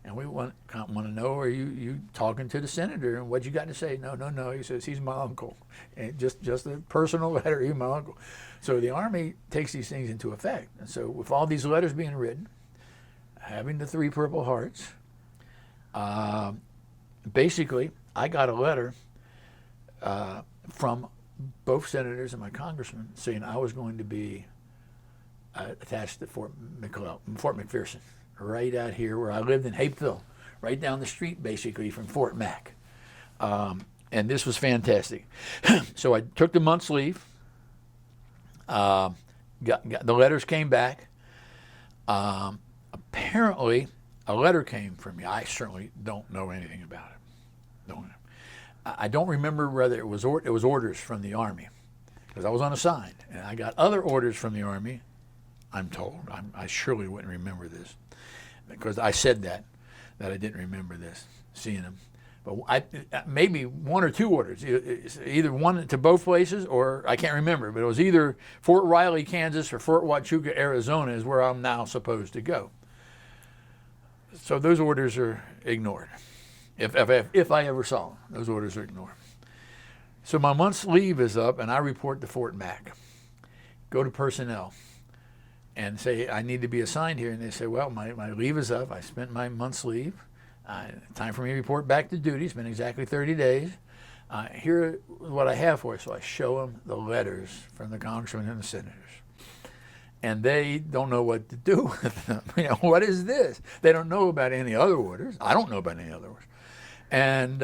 And we want to know, are you talking to the senator, and what you got to say?" No. He says, "He's my uncle." And just a personal letter, he's my uncle. So the Army takes these things into effect. And so with all these letters being written, having the 3 Purple Hearts, basically I got a letter from both senators and my congressman saying I was going to be attached to Fort McPherson, right out here where I lived in Hapeville, right down the street basically from Fort Mac. And this was fantastic. So I took the month's leave. Got the letters came back. Apparently, a letter came from me. I certainly don't know anything about it. I don't remember whether it was orders from the Army, because I was unassigned, and I got other orders from the Army. I'm told. I surely wouldn't remember this, because I said that I didn't remember this, seeing them. But maybe 1 or 2 orders, either one to both places, or I can't remember. But it was either Fort Riley, Kansas, or Fort Huachuca, Arizona, is where I'm now supposed to go. So those orders are ignored. If I ever saw them, those orders are ignored. So my month's leave is up, and I report to Fort Mac. Go to personnel and say, I need to be assigned here. And they say, well, my leave is up. I spent my month's leave. Time for me to report back to duty. It's been exactly 30 days. Here is what I have for you. So I show them the letters from the congressmen and the senators. And they don't know what to do with them. What is this? They don't know about any other orders. I don't know about any other orders. And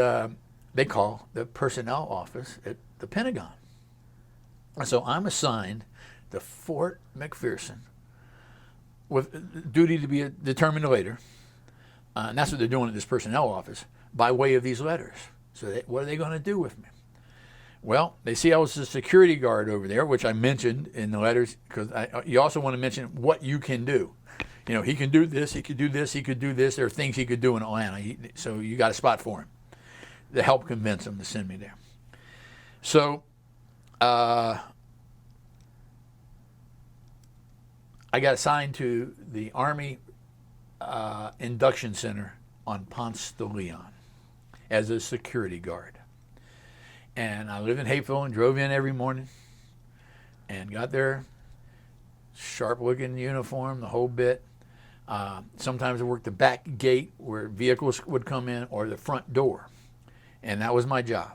they call the personnel office at the Pentagon. So I'm assigned to Fort McPherson with duty to be determined later. And that's what they're doing at this personnel office by way of these letters. So what are they going to do with me? Well, they see I was a security guard over there, which I mentioned in the letters, because you also want to mention what you can do. He can do this, he could do this, he could do this. There are things he could do in Atlanta. So you got a spot for him to help convince him to send me there. So I got assigned to the Army Induction Center on Ponce de Leon as a security guard. And I lived in Hapeville and drove in every morning and got there, sharp-looking uniform, the whole bit. Sometimes I worked the back gate where vehicles would come in, or the front door. And that was my job.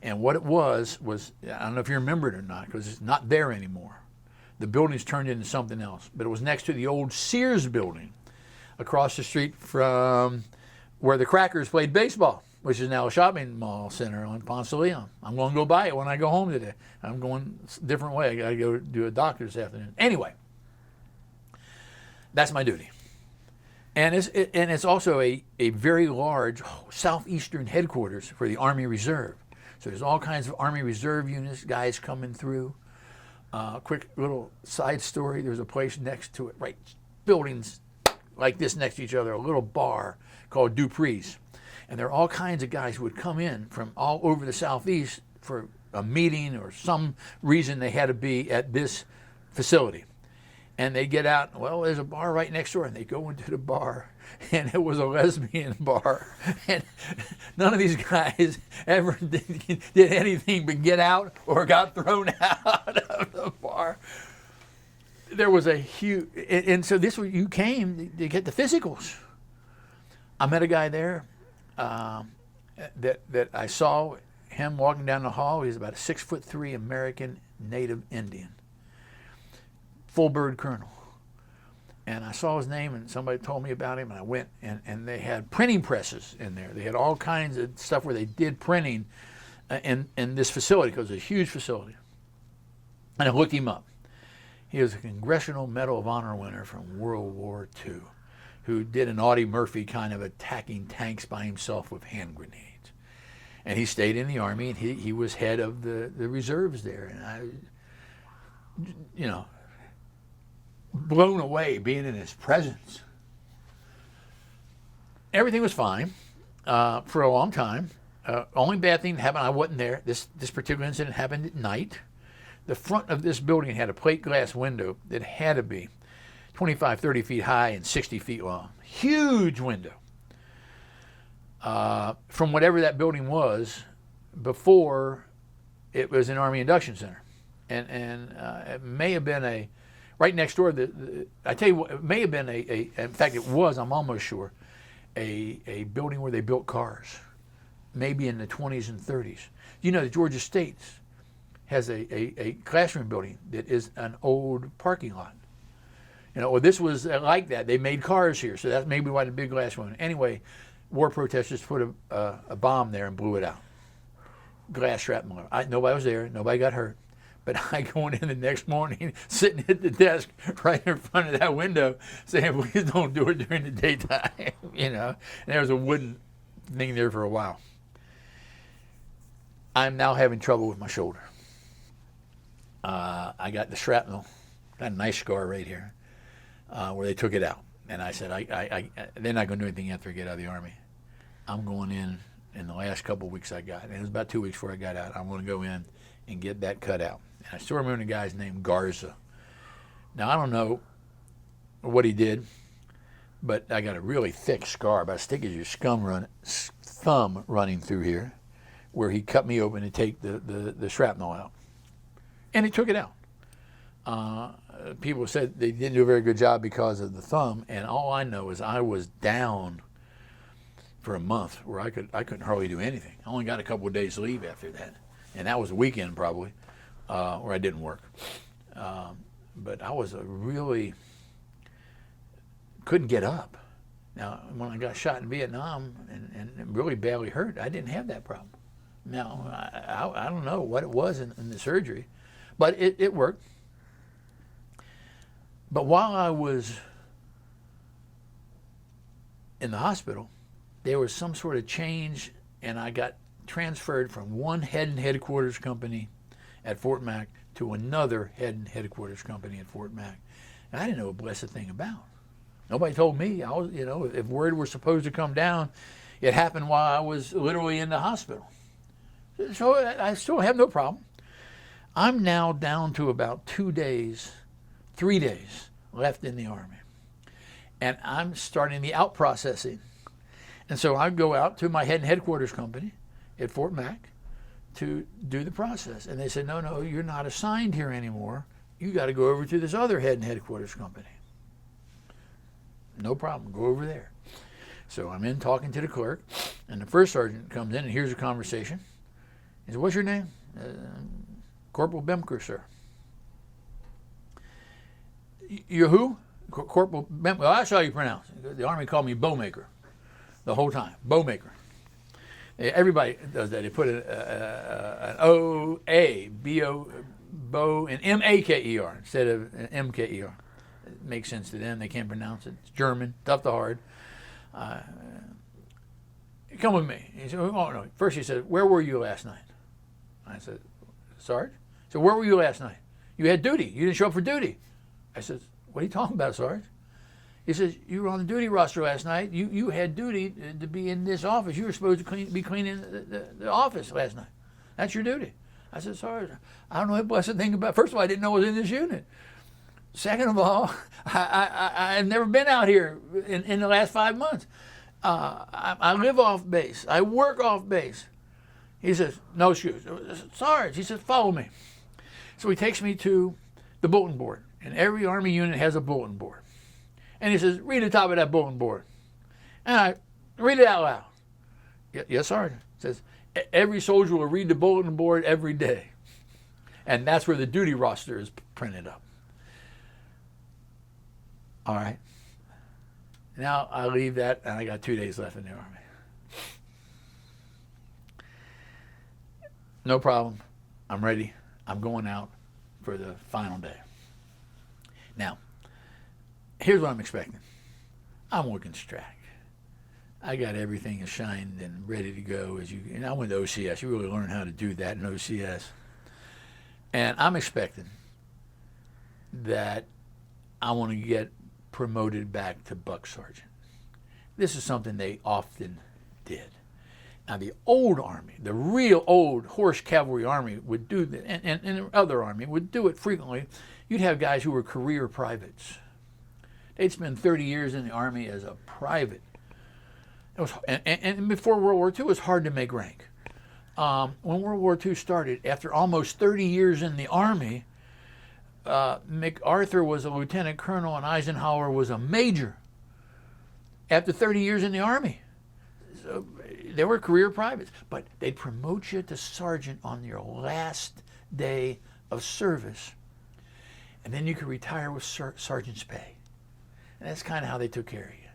And what it was, I don't know if you remember it or not, because it's not there anymore. The building's turned into something else. But it was next to the old Sears building across the street from where the Crackers played baseball, which is now a shopping mall center on Ponce de Leon. I'm going to go by it when I go home today. I'm going a different way. I got to go do a doctor this afternoon. Anyway, that's my duty. And it's also a very large southeastern headquarters for the Army Reserve. So there's all kinds of Army Reserve units, guys coming through. Quick little side story. There's a place next to it, right? Buildings like this next to each other, a little bar called Dupree's. And there are all kinds of guys who would come in from all over the Southeast for a meeting or some reason they had to be at this facility. And they get out, well, there's a bar right next door, and they go into the bar, and it was a lesbian bar. And none of these guys ever did anything but get out or got thrown out of the bar. There was a huge, and so this was, you came to get the physicals. I met a guy there that I saw him walking down the hall. He was about a 6'3" American Native Indian. Full bird colonel. And I saw his name, and somebody told me about him, and I went, and they had printing presses in there. They had all kinds of stuff where they did printing in this facility, because it's a huge facility. And I looked him up. He was a Congressional Medal of Honor winner from World War II, who did an Audie Murphy kind of attacking tanks by himself with hand grenades. And he stayed in the Army, and he was head of the reserves there. And I, you know, blown away being in his presence. Everything was fine for a long time. Only bad thing that happened, I wasn't there. This particular incident happened at night. The front of this building had a plate glass window that had to be 25, 30 feet high and 60 feet long. Huge window. From whatever that building was before it was an Army Induction Center. And it may have been right next door, I tell you what, it may have been in fact it was, I'm almost sure, a building where they built cars, maybe in the 20s and 30s. You know, the Georgia State has a classroom building that is an old parking lot. You know, well, this was like that. They made cars here, so that's maybe why the big glass one. Anyway, war protesters put a bomb there and blew it out. Glass shrapnel. Nobody was there. Nobody got hurt. But I going in the next morning, sitting at the desk right in front of that window, saying, "Please don't do it during the daytime." You know, and there was a wooden thing there for a while. I'm now having trouble with my shoulder. I got the shrapnel, got a nice scar right here, where they took it out. And I said, they're not going to do anything after I get out of the Army. I'm going in the last couple of weeks I got, and it was about 2 weeks before I got out, I'm going to go in and get that cut out. And I still remember the guy's name, Garza. Now, I don't know what he did, but I got a really thick scar, about as thick as your thumb running through here, where he cut me open to take the shrapnel out. And he took it out. People said they didn't do a very good job because of the thumb, and all I know is I was down for a month where I couldn't hardly do anything. I only got a couple of days leave after that, and that was a weekend probably, where I didn't work. But I was really couldn't get up. Now, when I got shot in Vietnam and really badly hurt, I didn't have that problem. Now, I don't know what it was in the surgery, but it worked. But while I was in the hospital, there was some sort of change, and I got transferred from one head and headquarters company at Fort Mac to another head and headquarters company at Fort Mac. And I didn't know a blessed thing about. Nobody told me. I was, if word was supposed to come down, it happened while I was literally in the hospital. So I still have no problem. I'm now down to about 3 days left in the Army. And I'm starting the out processing. And so I go out to my head and headquarters company at Fort Mac to do the process. And they said, no, you're not assigned here anymore. You got to go over to this other head and headquarters company. No problem, go over there. So I'm in talking to the clerk, and the first sergeant comes in and hears the conversation. He said, "What's your name?" "Corporal Boemker, sir." "You're who?" "Corporal Boemker." "Well, that's how you pronounce it. The Army called me Boemker the whole time. Boemker. Everybody does that. They put an O-A, B-O, Bo, and M-A-K-E-R instead of an M-K-E-R. It makes sense to them. They can't pronounce it. It's German, tough to hard. Come with me. He said, "Oh, no." First he said, "Where were you last night?" I said, "Sarge?" He said, "Where were you last night?" "You had duty. You didn't show up for duty." I said, "What are you talking about, Sarge?" He says, "You were on the duty roster last night. You had duty to be in this office. You were supposed to be cleaning the office last night. That's your duty." I said, "Sarge, I don't know what blessed thing about." First of all, I didn't know I was in this unit. Second of all, I've never been out here in the last 5 months. I live off base. I work off base. He says, "No excuse." "Sarge," he says, "follow me." So he takes me to the bulletin board, and every Army unit has a bulletin board. And he says, "Read the top of that bulletin board." And I read it out loud. "Yes, Sergeant." He says, "Every soldier will read the bulletin board every day." And that's where the duty roster is printed up. All right. Now I leave that, and I got 2 days left in the Army. No problem. I'm ready. I'm going out for the final day. Now, here's what I'm expecting. I'm working strack. I got everything shined and ready to go. And I went to OCS. You really learn how to do that in OCS. And I'm expecting that I want to get promoted back to buck sergeant. This is something they often did. Now, the old Army, the real old horse cavalry Army would do that, and the other Army would do it frequently. You'd have guys who were career privates. They'd spend 30 years in the Army as a private. It was, and before World War II, it was hard to make rank. When World War II started, after almost 30 years in the Army, MacArthur was a lieutenant colonel and Eisenhower was a major after 30 years in the Army. So they were career privates, but they'd promote you to sergeant on your last day of service, and then you could retire with sergeant's pay. And that's kind of how they took care of you.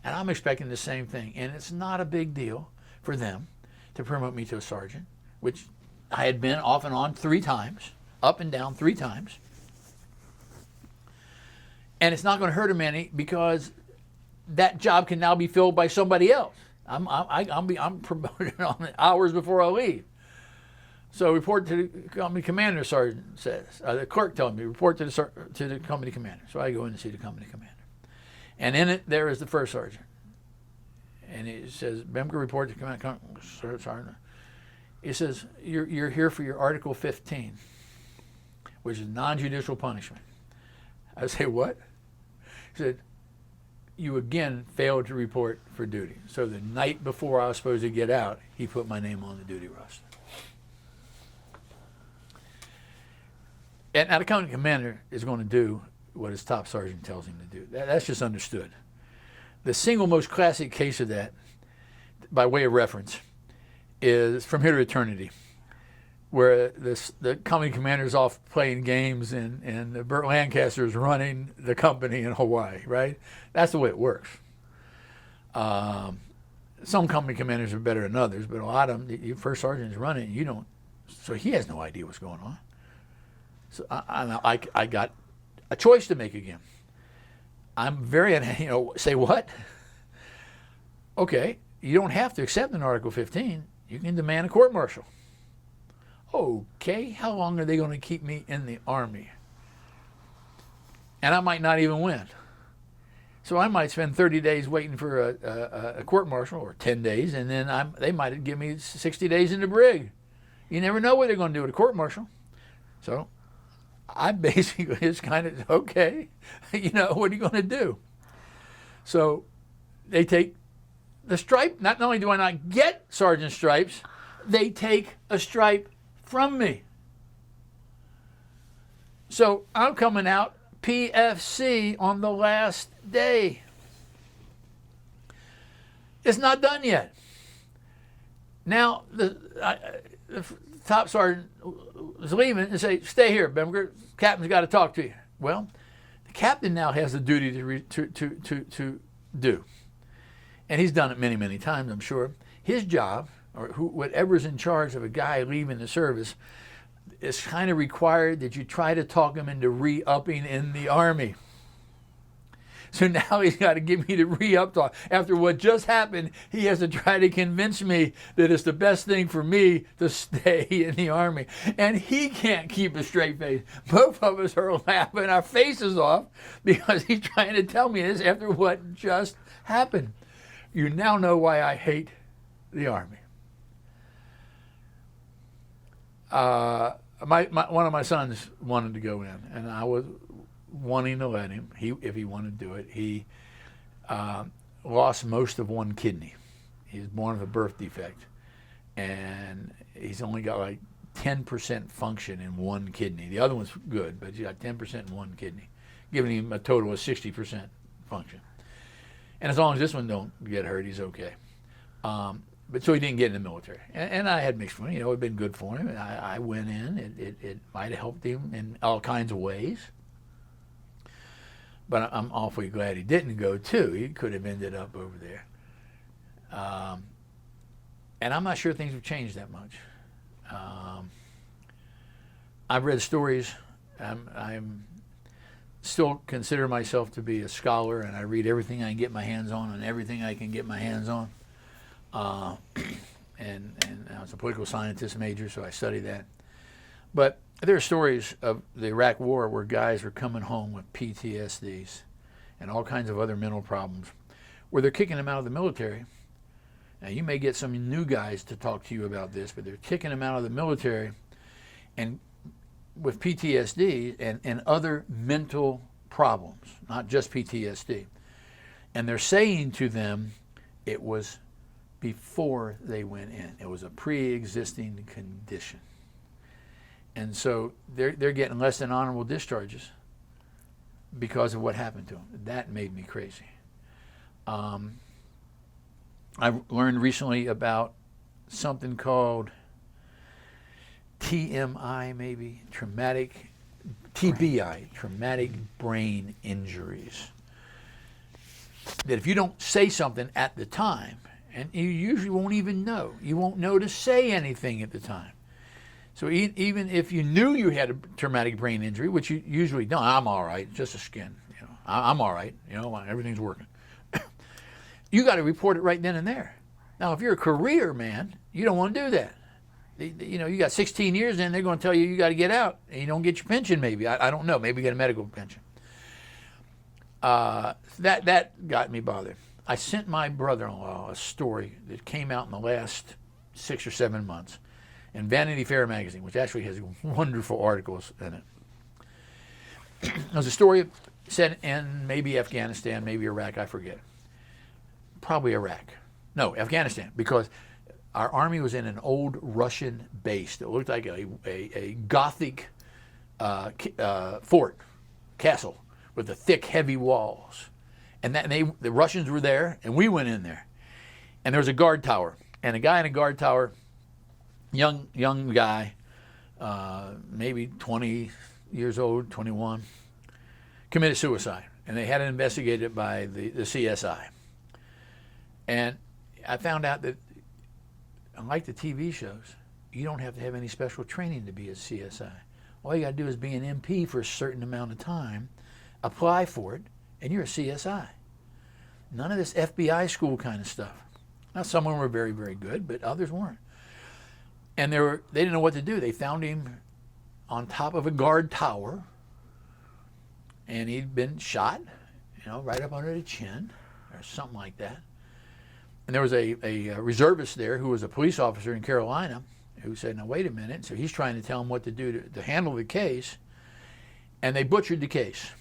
And I'm expecting the same thing, and it's not a big deal for them to promote me to a sergeant, which I had been off and on 3 times, up and down 3 times. And it's not going to hurt them any because that job can now be filled by somebody else. I'm promoted on the hours before I leave. So report to the company commander, sergeant says. The clerk told me, report to the company commander. So I go in to see the company commander. And in it, there is the first sergeant. And he says, Boemker, report to command sergeant. He says, you're here for your Article 15, which is non-judicial punishment. I say, what? He said, you again failed to report for duty. So the night before I was supposed to get out, he put my name on the duty roster. And now the company commander is going to do what his top sergeant tells him to do. That's just understood. The single most classic case of that, by way of reference, is From Here to Eternity, where the company commander is off playing games and Burt Lancaster is running the company in Hawaii, right? That's the way it works. Some company commanders are better than others, but a lot of them, your first sergeant is running, you don't, so he has no idea what's going on. So I got a choice to make again. I'm very, say what? Okay, you don't have to accept an Article 15. You can demand a court-martial. Okay, how long are they going to keep me in the Army? And I might not even win. So I might spend 30 days waiting for a court-martial, or 10 days, and then they might give me 60 days in the brig. You never know what they're going to do with a court-martial. So I basically just kind of, okay, what are you going to do? So they take the stripe. Not only do I not get sergeant stripes, they take a stripe from me. So I'm coming out PFC on the last day. It's not done yet. Now the top sergeant was leaving and say, stay here, Boemker. Captain's got to talk to you. Well, the captain now has the duty to do. And he's done it many, many times, I'm sure. His job, or whatever's in charge of a guy leaving the service, is kind of required that you try to talk him into re-upping in the Army. So now he's got to give me the re-up talk. After what just happened, he has to try to convince me that it's the best thing for me to stay in the Army. And he can't keep a straight face. Both of us are laughing our faces off because he's trying to tell me this after what just happened. You now know why I hate the Army. One of my sons wanted to go in, and I was wanting to let him, if he wanted to do it. He lost most of one kidney. He was born with a birth defect, and he's only got like 10% function in one kidney. The other one's good, but he's got 10% in one kidney, giving him a total of 60% function. And as long as this one don't get hurt, he's okay. But so he didn't get in the military. And I had mixed feelings. It had been good for him. And I went in. It might have helped him in all kinds of ways. but I'm awfully glad he didn't go too. He could have ended up over there. And I'm not sure things have changed that much. I've read stories. I'm still consider myself to be a scholar, and I read everything I can get my hands on and everything I can get my hands on. And I was a political scientist major, so I studied that. But there are stories of the Iraq War where guys were coming home with PTSDs and all kinds of other mental problems, where they're kicking them out of the military. Now, you may get some new guys to talk to you about this, but they're kicking them out of the military and with PTSD and other mental problems, not just PTSD. And they're saying to them, it was before they went in. It was a pre-existing condition. And so they're getting less than honorable discharges because of what happened to them. That made me crazy. I learned recently about something called TMI, maybe, TBI, traumatic brain injuries. That if you don't say something at the time, and you usually won't even know, you won't know to say anything at the time. So even if you knew you had a traumatic brain injury, which you usually don't, I'm all right, it's just a skin, I'm all right, everything's working. You got to report it right then and there. Now, if you're a career man, you don't want to do that. You got 16 years in, they're going to tell you got to get out, and you don't get your pension maybe. I don't know, maybe you get a medical pension. That got me bothered. I sent my brother-in-law a story that came out in the last 6 or 7 months in Vanity Fair magazine, which actually has wonderful articles in it. It was a story set in maybe Afghanistan, maybe Iraq, I forget. Probably Iraq. No, Afghanistan, because our army was in an old Russian base that looked like a Gothic fort, castle, with the thick, heavy walls. And the Russians were there, and we went in there. And there was a guard tower. And a guy in a guard tower, young guy, maybe 20 years old, 21, committed suicide. And they had it investigated by the CSI. And I found out that, unlike the TV shows, you don't have to have any special training to be a CSI. All you got to do is be an MP for a certain amount of time, apply for it, and you're a CSI. None of this FBI school kind of stuff. Now, some of them were very, very good, but others weren't. And they didn't know what to do. They found him on top of a guard tower, and he'd been shot, right up under the chin, or something like that. And there was a reservist there who was a police officer in Carolina who said, now, wait a minute. So he's trying to tell him what to do to handle the case, and they butchered the case.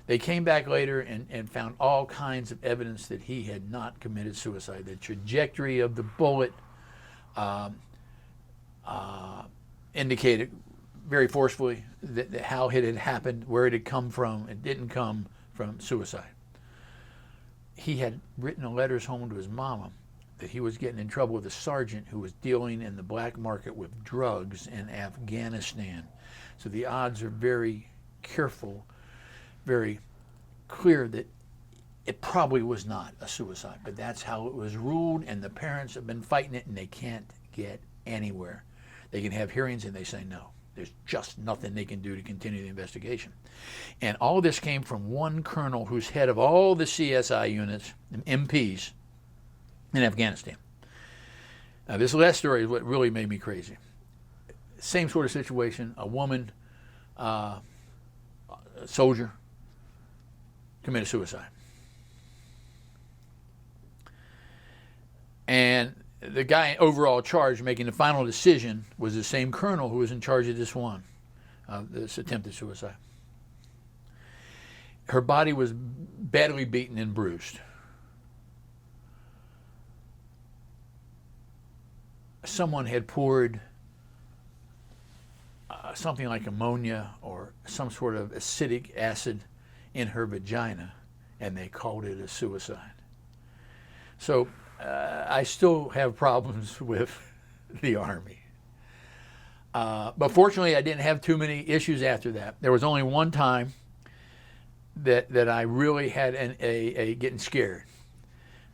They came back later and found all kinds of evidence that he had not committed suicide. The trajectory of the bullet indicated very forcefully that how it had happened, where it had come from. It didn't come from suicide. He had written letters home to his mama that he was getting in trouble with a sergeant who was dealing in the black market with drugs in Afghanistan. So the odds are very careful, very clear that it probably was not a suicide, but that's how it was ruled, and the parents have been fighting it, and they can't get anywhere. They can have hearings, and they say no. There's just nothing they can do to continue the investigation. And all this came from one colonel who's head of all the CSI units, MPs, in Afghanistan. Now, this last story is what really made me crazy. Same sort of situation, a woman, a soldier, committed suicide. And the guy overall charged, making the final decision, was the same colonel who was in charge of this one, this attempted suicide. Her body was badly beaten and bruised. Someone had poured something like ammonia or some sort of acidic acid in her vagina, and they called it a suicide. So I still have problems with the Army. But fortunately, I didn't have too many issues after that. There was only one time that I really had a getting scared.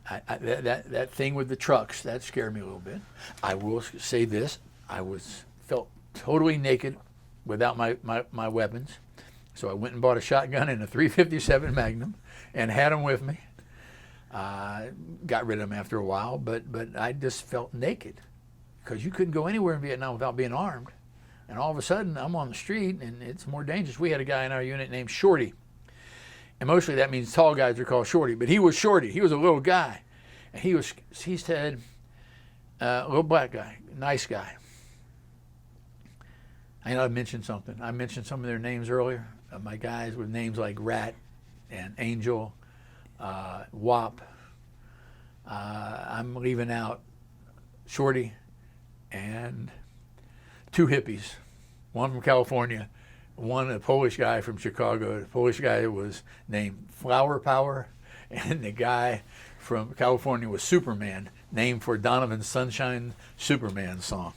That thing with the trucks, that scared me a little bit. I will say this: I felt totally naked without my weapons. So I went and bought a shotgun and a .357 Magnum and had them with me. Got rid of them after a while, but I just felt naked because you couldn't go anywhere in Vietnam without being armed. And all of a sudden, I'm on the street and it's more dangerous. We had a guy in our unit named Shorty. And mostly that means tall guys are called Shorty, but he was Shorty. He was a little guy. And he said, little black guy, nice guy. I know I mentioned something. I mentioned some of their names earlier. My guys with names like Rat and Angel, Wop. I'm leaving out Shorty and two hippies, one from California, one a Polish guy from Chicago. The Polish guy was named Flower Power, and the guy from California was Superman, named for Donovan's Sunshine Superman song.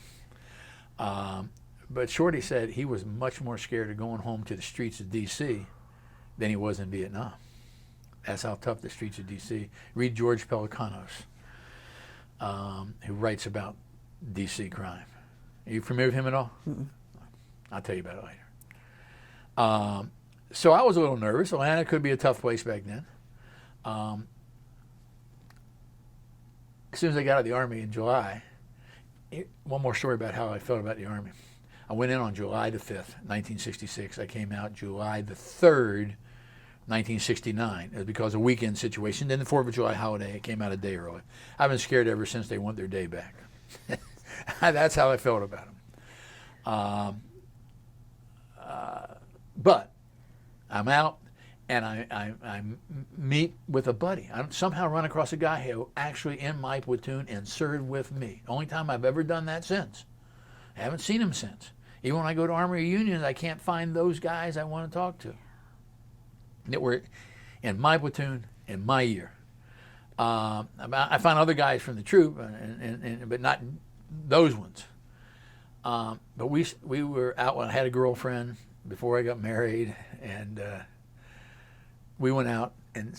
But Shorty said he was much more scared of going home to the streets of D.C. than he was in Vietnam. That's how tough the streets of D.C. Read George Pelecanos, who writes about D.C. crime. Are you familiar with him at all? Mm-mm. I'll tell you about it later. So I was a little nervous. Atlanta could be a tough place back then. As soon as I got out of the Army in July, one more story about how I felt about the Army. I went in on July the 5th, 1966. I came out July the 3rd, 1969. It was because of a weekend situation. Then the 4th of July holiday, I came out a day early. I've been scared ever since they want their day back. That's how I felt about them. But I'm out, and I meet with a buddy. I somehow run across a guy who actually in my platoon and served with me. Only time I've ever done that since. I haven't seen him since. Even when I go to Army reunions, I can't find those guys I want to talk to that were in my platoon in my year. I found other guys from the troop, but not those ones. But we were out. I had a girlfriend before I got married, and we went out and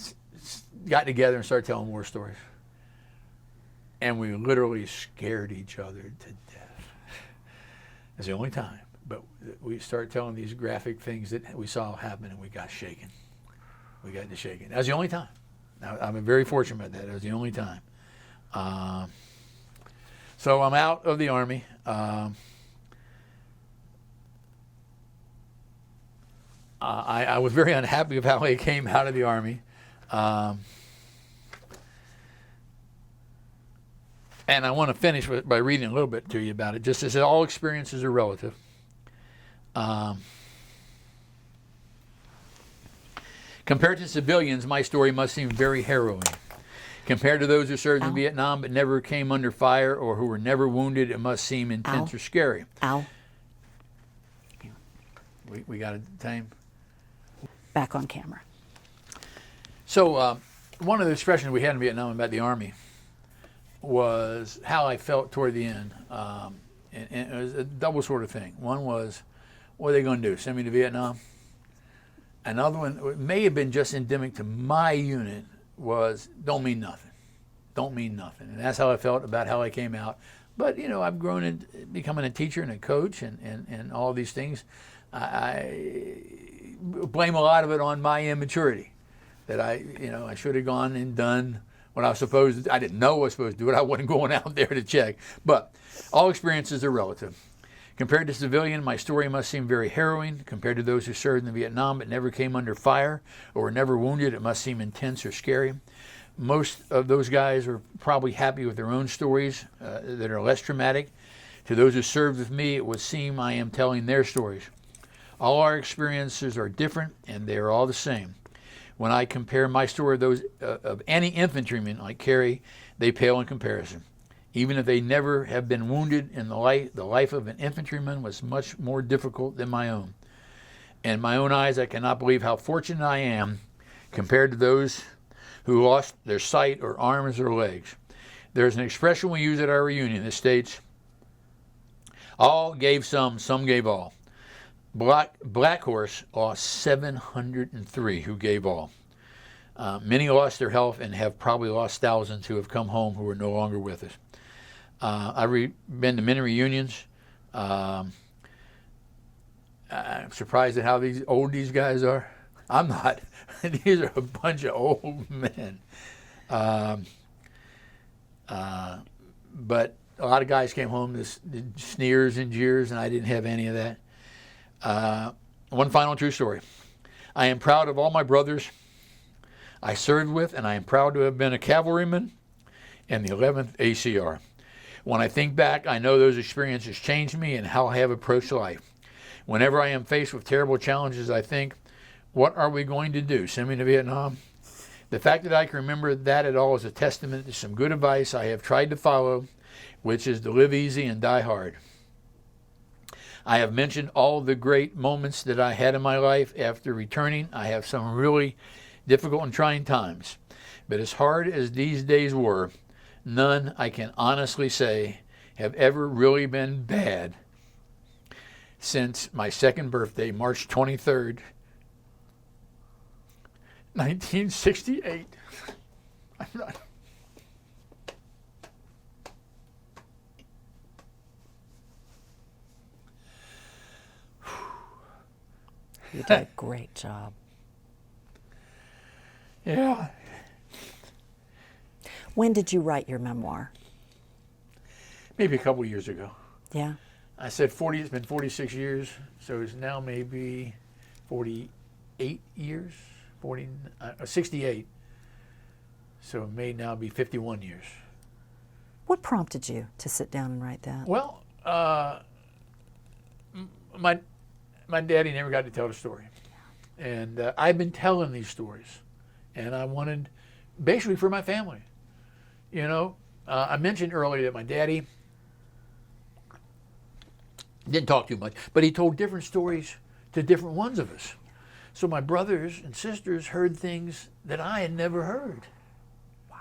got together and started telling war stories. And we literally scared each other to death. It's the only time. But we started telling these graphic things that we saw happen, and we got shaken. We got to shaking. That was the only time. Now, I'm very fortunate about that. That was the only time. So I'm out of the Army. I was very unhappy with how I came out of the Army. And I want to finish by reading a little bit to you about it. Just as all experiences are relative. Compared to civilians, my story must seem very harrowing. Compared to those who served in Vietnam but never came under fire or who were never wounded, it must seem intense or scary. We got a time? Back on camera. So one of the expressions we had in Vietnam about the Army was how I felt toward the end. And it was a double sort of thing. One was, what are they going to do, send me to Vietnam? Another one, it may have been just endemic to my unit, was don't mean nothing. Don't mean nothing. And that's how I felt about how I came out. But, you know, I've grown into becoming a teacher and a coach and all these things. I blame a lot of it on my immaturity, that I should have gone and done what I was supposed to. I didn't know I was supposed to do it. I wasn't going out there to check. But all experiences are relative. Compared to civilian, my story must seem very harrowing. Compared to those who served in Vietnam but never came under fire or were never wounded, it must seem intense or scary. Most of those guys are probably happy with their own stories that are less traumatic. To those who served with me, it would seem I am telling their stories. All our experiences are different, and they are all the same. When I compare my story to those of any infantryman like Carey, they pale in comparison. Even if they never have been wounded in the life of an infantryman was much more difficult than my own. In my own eyes, I cannot believe how fortunate I am compared to those who lost their sight or arms or legs. There's an expression we use at our reunion that states, all gave some gave all. Black Horse lost 703 who gave all. Many lost their health and have probably lost thousands who have come home who are no longer with us. I've been to many reunions. I'm surprised at how old these guys are. I'm not. These are a bunch of old men. But a lot of guys came home with sneers and jeers, and I didn't have any of that. One final true story. I am proud of all my brothers I served with, and I am proud to have been a cavalryman in the 11th ACR. When I think back, I know those experiences changed me and how I have approached life. Whenever I am faced with terrible challenges, I think, what are we going to do? Send me to Vietnam? The fact that I can remember that at all is a testament to some good advice I have tried to follow, which is to live easy and die hard. I have mentioned all the great moments that I had in my life after returning. I have some really difficult and trying times. But as hard as these days were, none, I can honestly say, have ever really been bad since my second birthday, March 23rd, 1968. I'm not. You did a great job. Yeah. When did you write your memoir? Maybe a couple years ago. Yeah. I said 40, it's been 46 years, so it's now maybe 48 years, 68. So it may now be 51 years. What prompted you to sit down and write that? Well, my daddy never got to tell the story. And I've been telling these stories. And I wanted, basically for my family. You know, I mentioned earlier that my daddy didn't talk too much, but he told different stories to different ones of us. So my brothers and sisters heard things that I had never heard. Wow.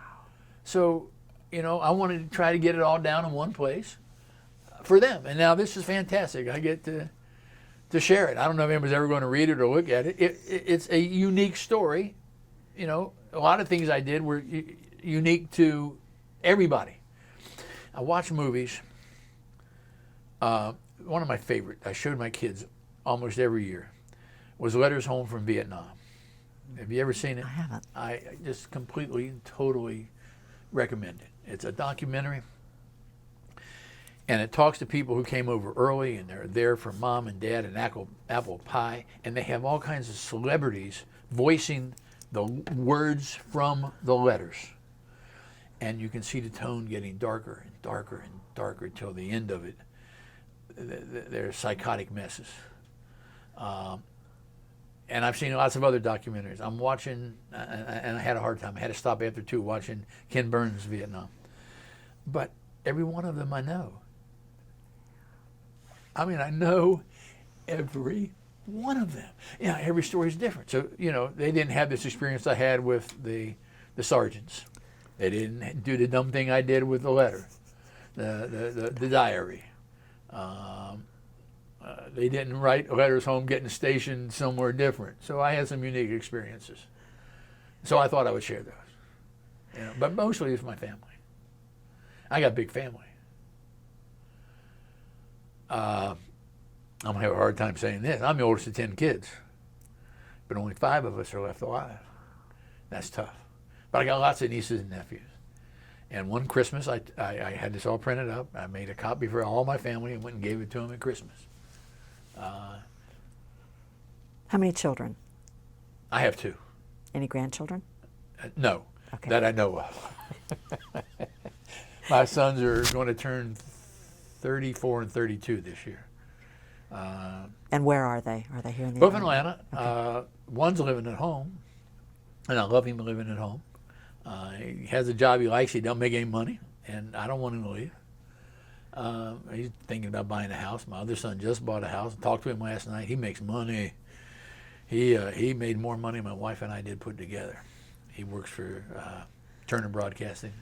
So, you know, I wanted to try to get it all down in one place for them. And now this is fantastic. I get to share it. I don't know if anybody's ever going to read it or look at it. It's a unique story. You know, a lot of things I did were unique to everybody. I watch movies. One of my favorite, I showed my kids almost every year, was Letters Home from Vietnam. Have you ever seen it? I haven't. I just completely, totally recommend it. It's a documentary, and it talks to people who came over early, and they're there for mom and dad and apple pie, and they have all kinds of celebrities voicing the words from the letters. And you can see the tone getting darker and darker and darker till the end of it. They're psychotic messes. And I've seen lots of other documentaries. I'm watching, and I had a hard time. I had to stop after 2 watching Ken Burns' Vietnam. But every one of them I know. I mean, I know every one of them. Yeah, every story is different. So, you know, they didn't have this experience I had with the sergeants. They didn't do the dumb thing I did with the letter, the diary. They didn't write letters home getting stationed somewhere different. So I had some unique experiences. So I thought I would share those. You know, but mostly it's my family. I got a big family. I'm going to have a hard time saying this. I'm the oldest of 10 kids, but only 5 of us are left alive. That's tough. But I got lots of nieces and nephews. And one Christmas, I had this all printed up. I made a copy for all my family and went and gave it to them at Christmas. How many children? I have 2. Any grandchildren? No, Okay. that I know of. My sons are going to turn 34 and 32 this year. And where are they? Are they here in the Both in Atlanta. Okay. One's living at home, and I love him living at home. He has a job he likes. He don't make any money, and I don't want him to leave. He's thinking about buying a house. My other son just bought a house. I talked to him last night. He makes money. He made more money than my wife and I did put together. He works for Turner Broadcasting,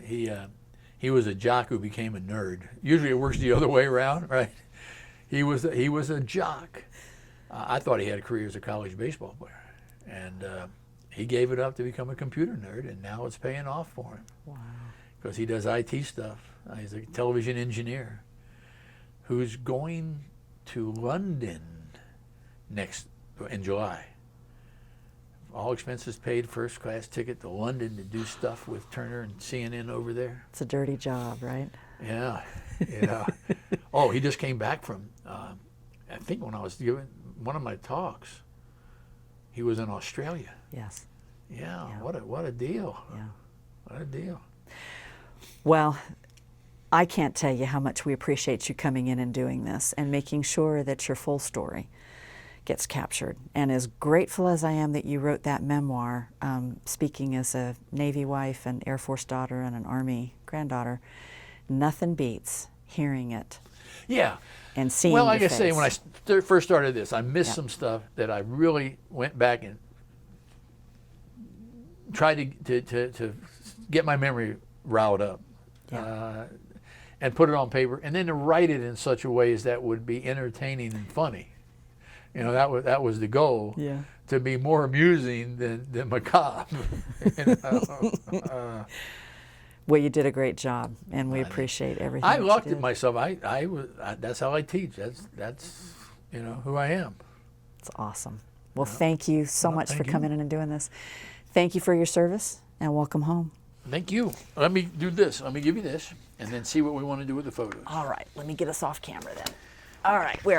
he He was a jock who became a nerd. Usually it works the other way around, right? He was a jock. I thought he had a career as a college baseball player, and he gave it up to become a computer nerd, and now it's paying off for him. Wow. Because he does IT stuff. He's a television engineer who's going to London in July. All expenses paid, first class ticket to London to do stuff with Turner and CNN over there. It's a dirty job, right? Yeah, yeah. Oh, he just came back from, I think when I was giving one of my talks, he was in Australia. Yes. Yeah, what a deal. Yeah. What a deal. Well, I can't tell you how much we appreciate you coming in and doing this and making sure that your full story gets captured. And as grateful as I am that you wrote that memoir, speaking as a Navy wife, an Air Force daughter, and an Army granddaughter, nothing beats hearing it. Yeah. And seeing well, your like I say, face. when I first started this, I missed Yep. some stuff that I really went back and tried to get my memory riled up. Yeah. And put it on paper, and then to write it in such a way as that would be entertaining and funny. You know, that was the goal. Yeah. To be more amusing than macabre. You know? Well, you did a great job, and we appreciate everything. I that you looked did. at myself. That's how I teach. That's you know who I am. It's awesome. Well, thank you so much for thank you. coming in and doing this. Thank you for your service, and welcome home. Thank you. Let me do this. Let me give you this, and then see what we want to do with the photos. All right, let me get us off camera then. All right, where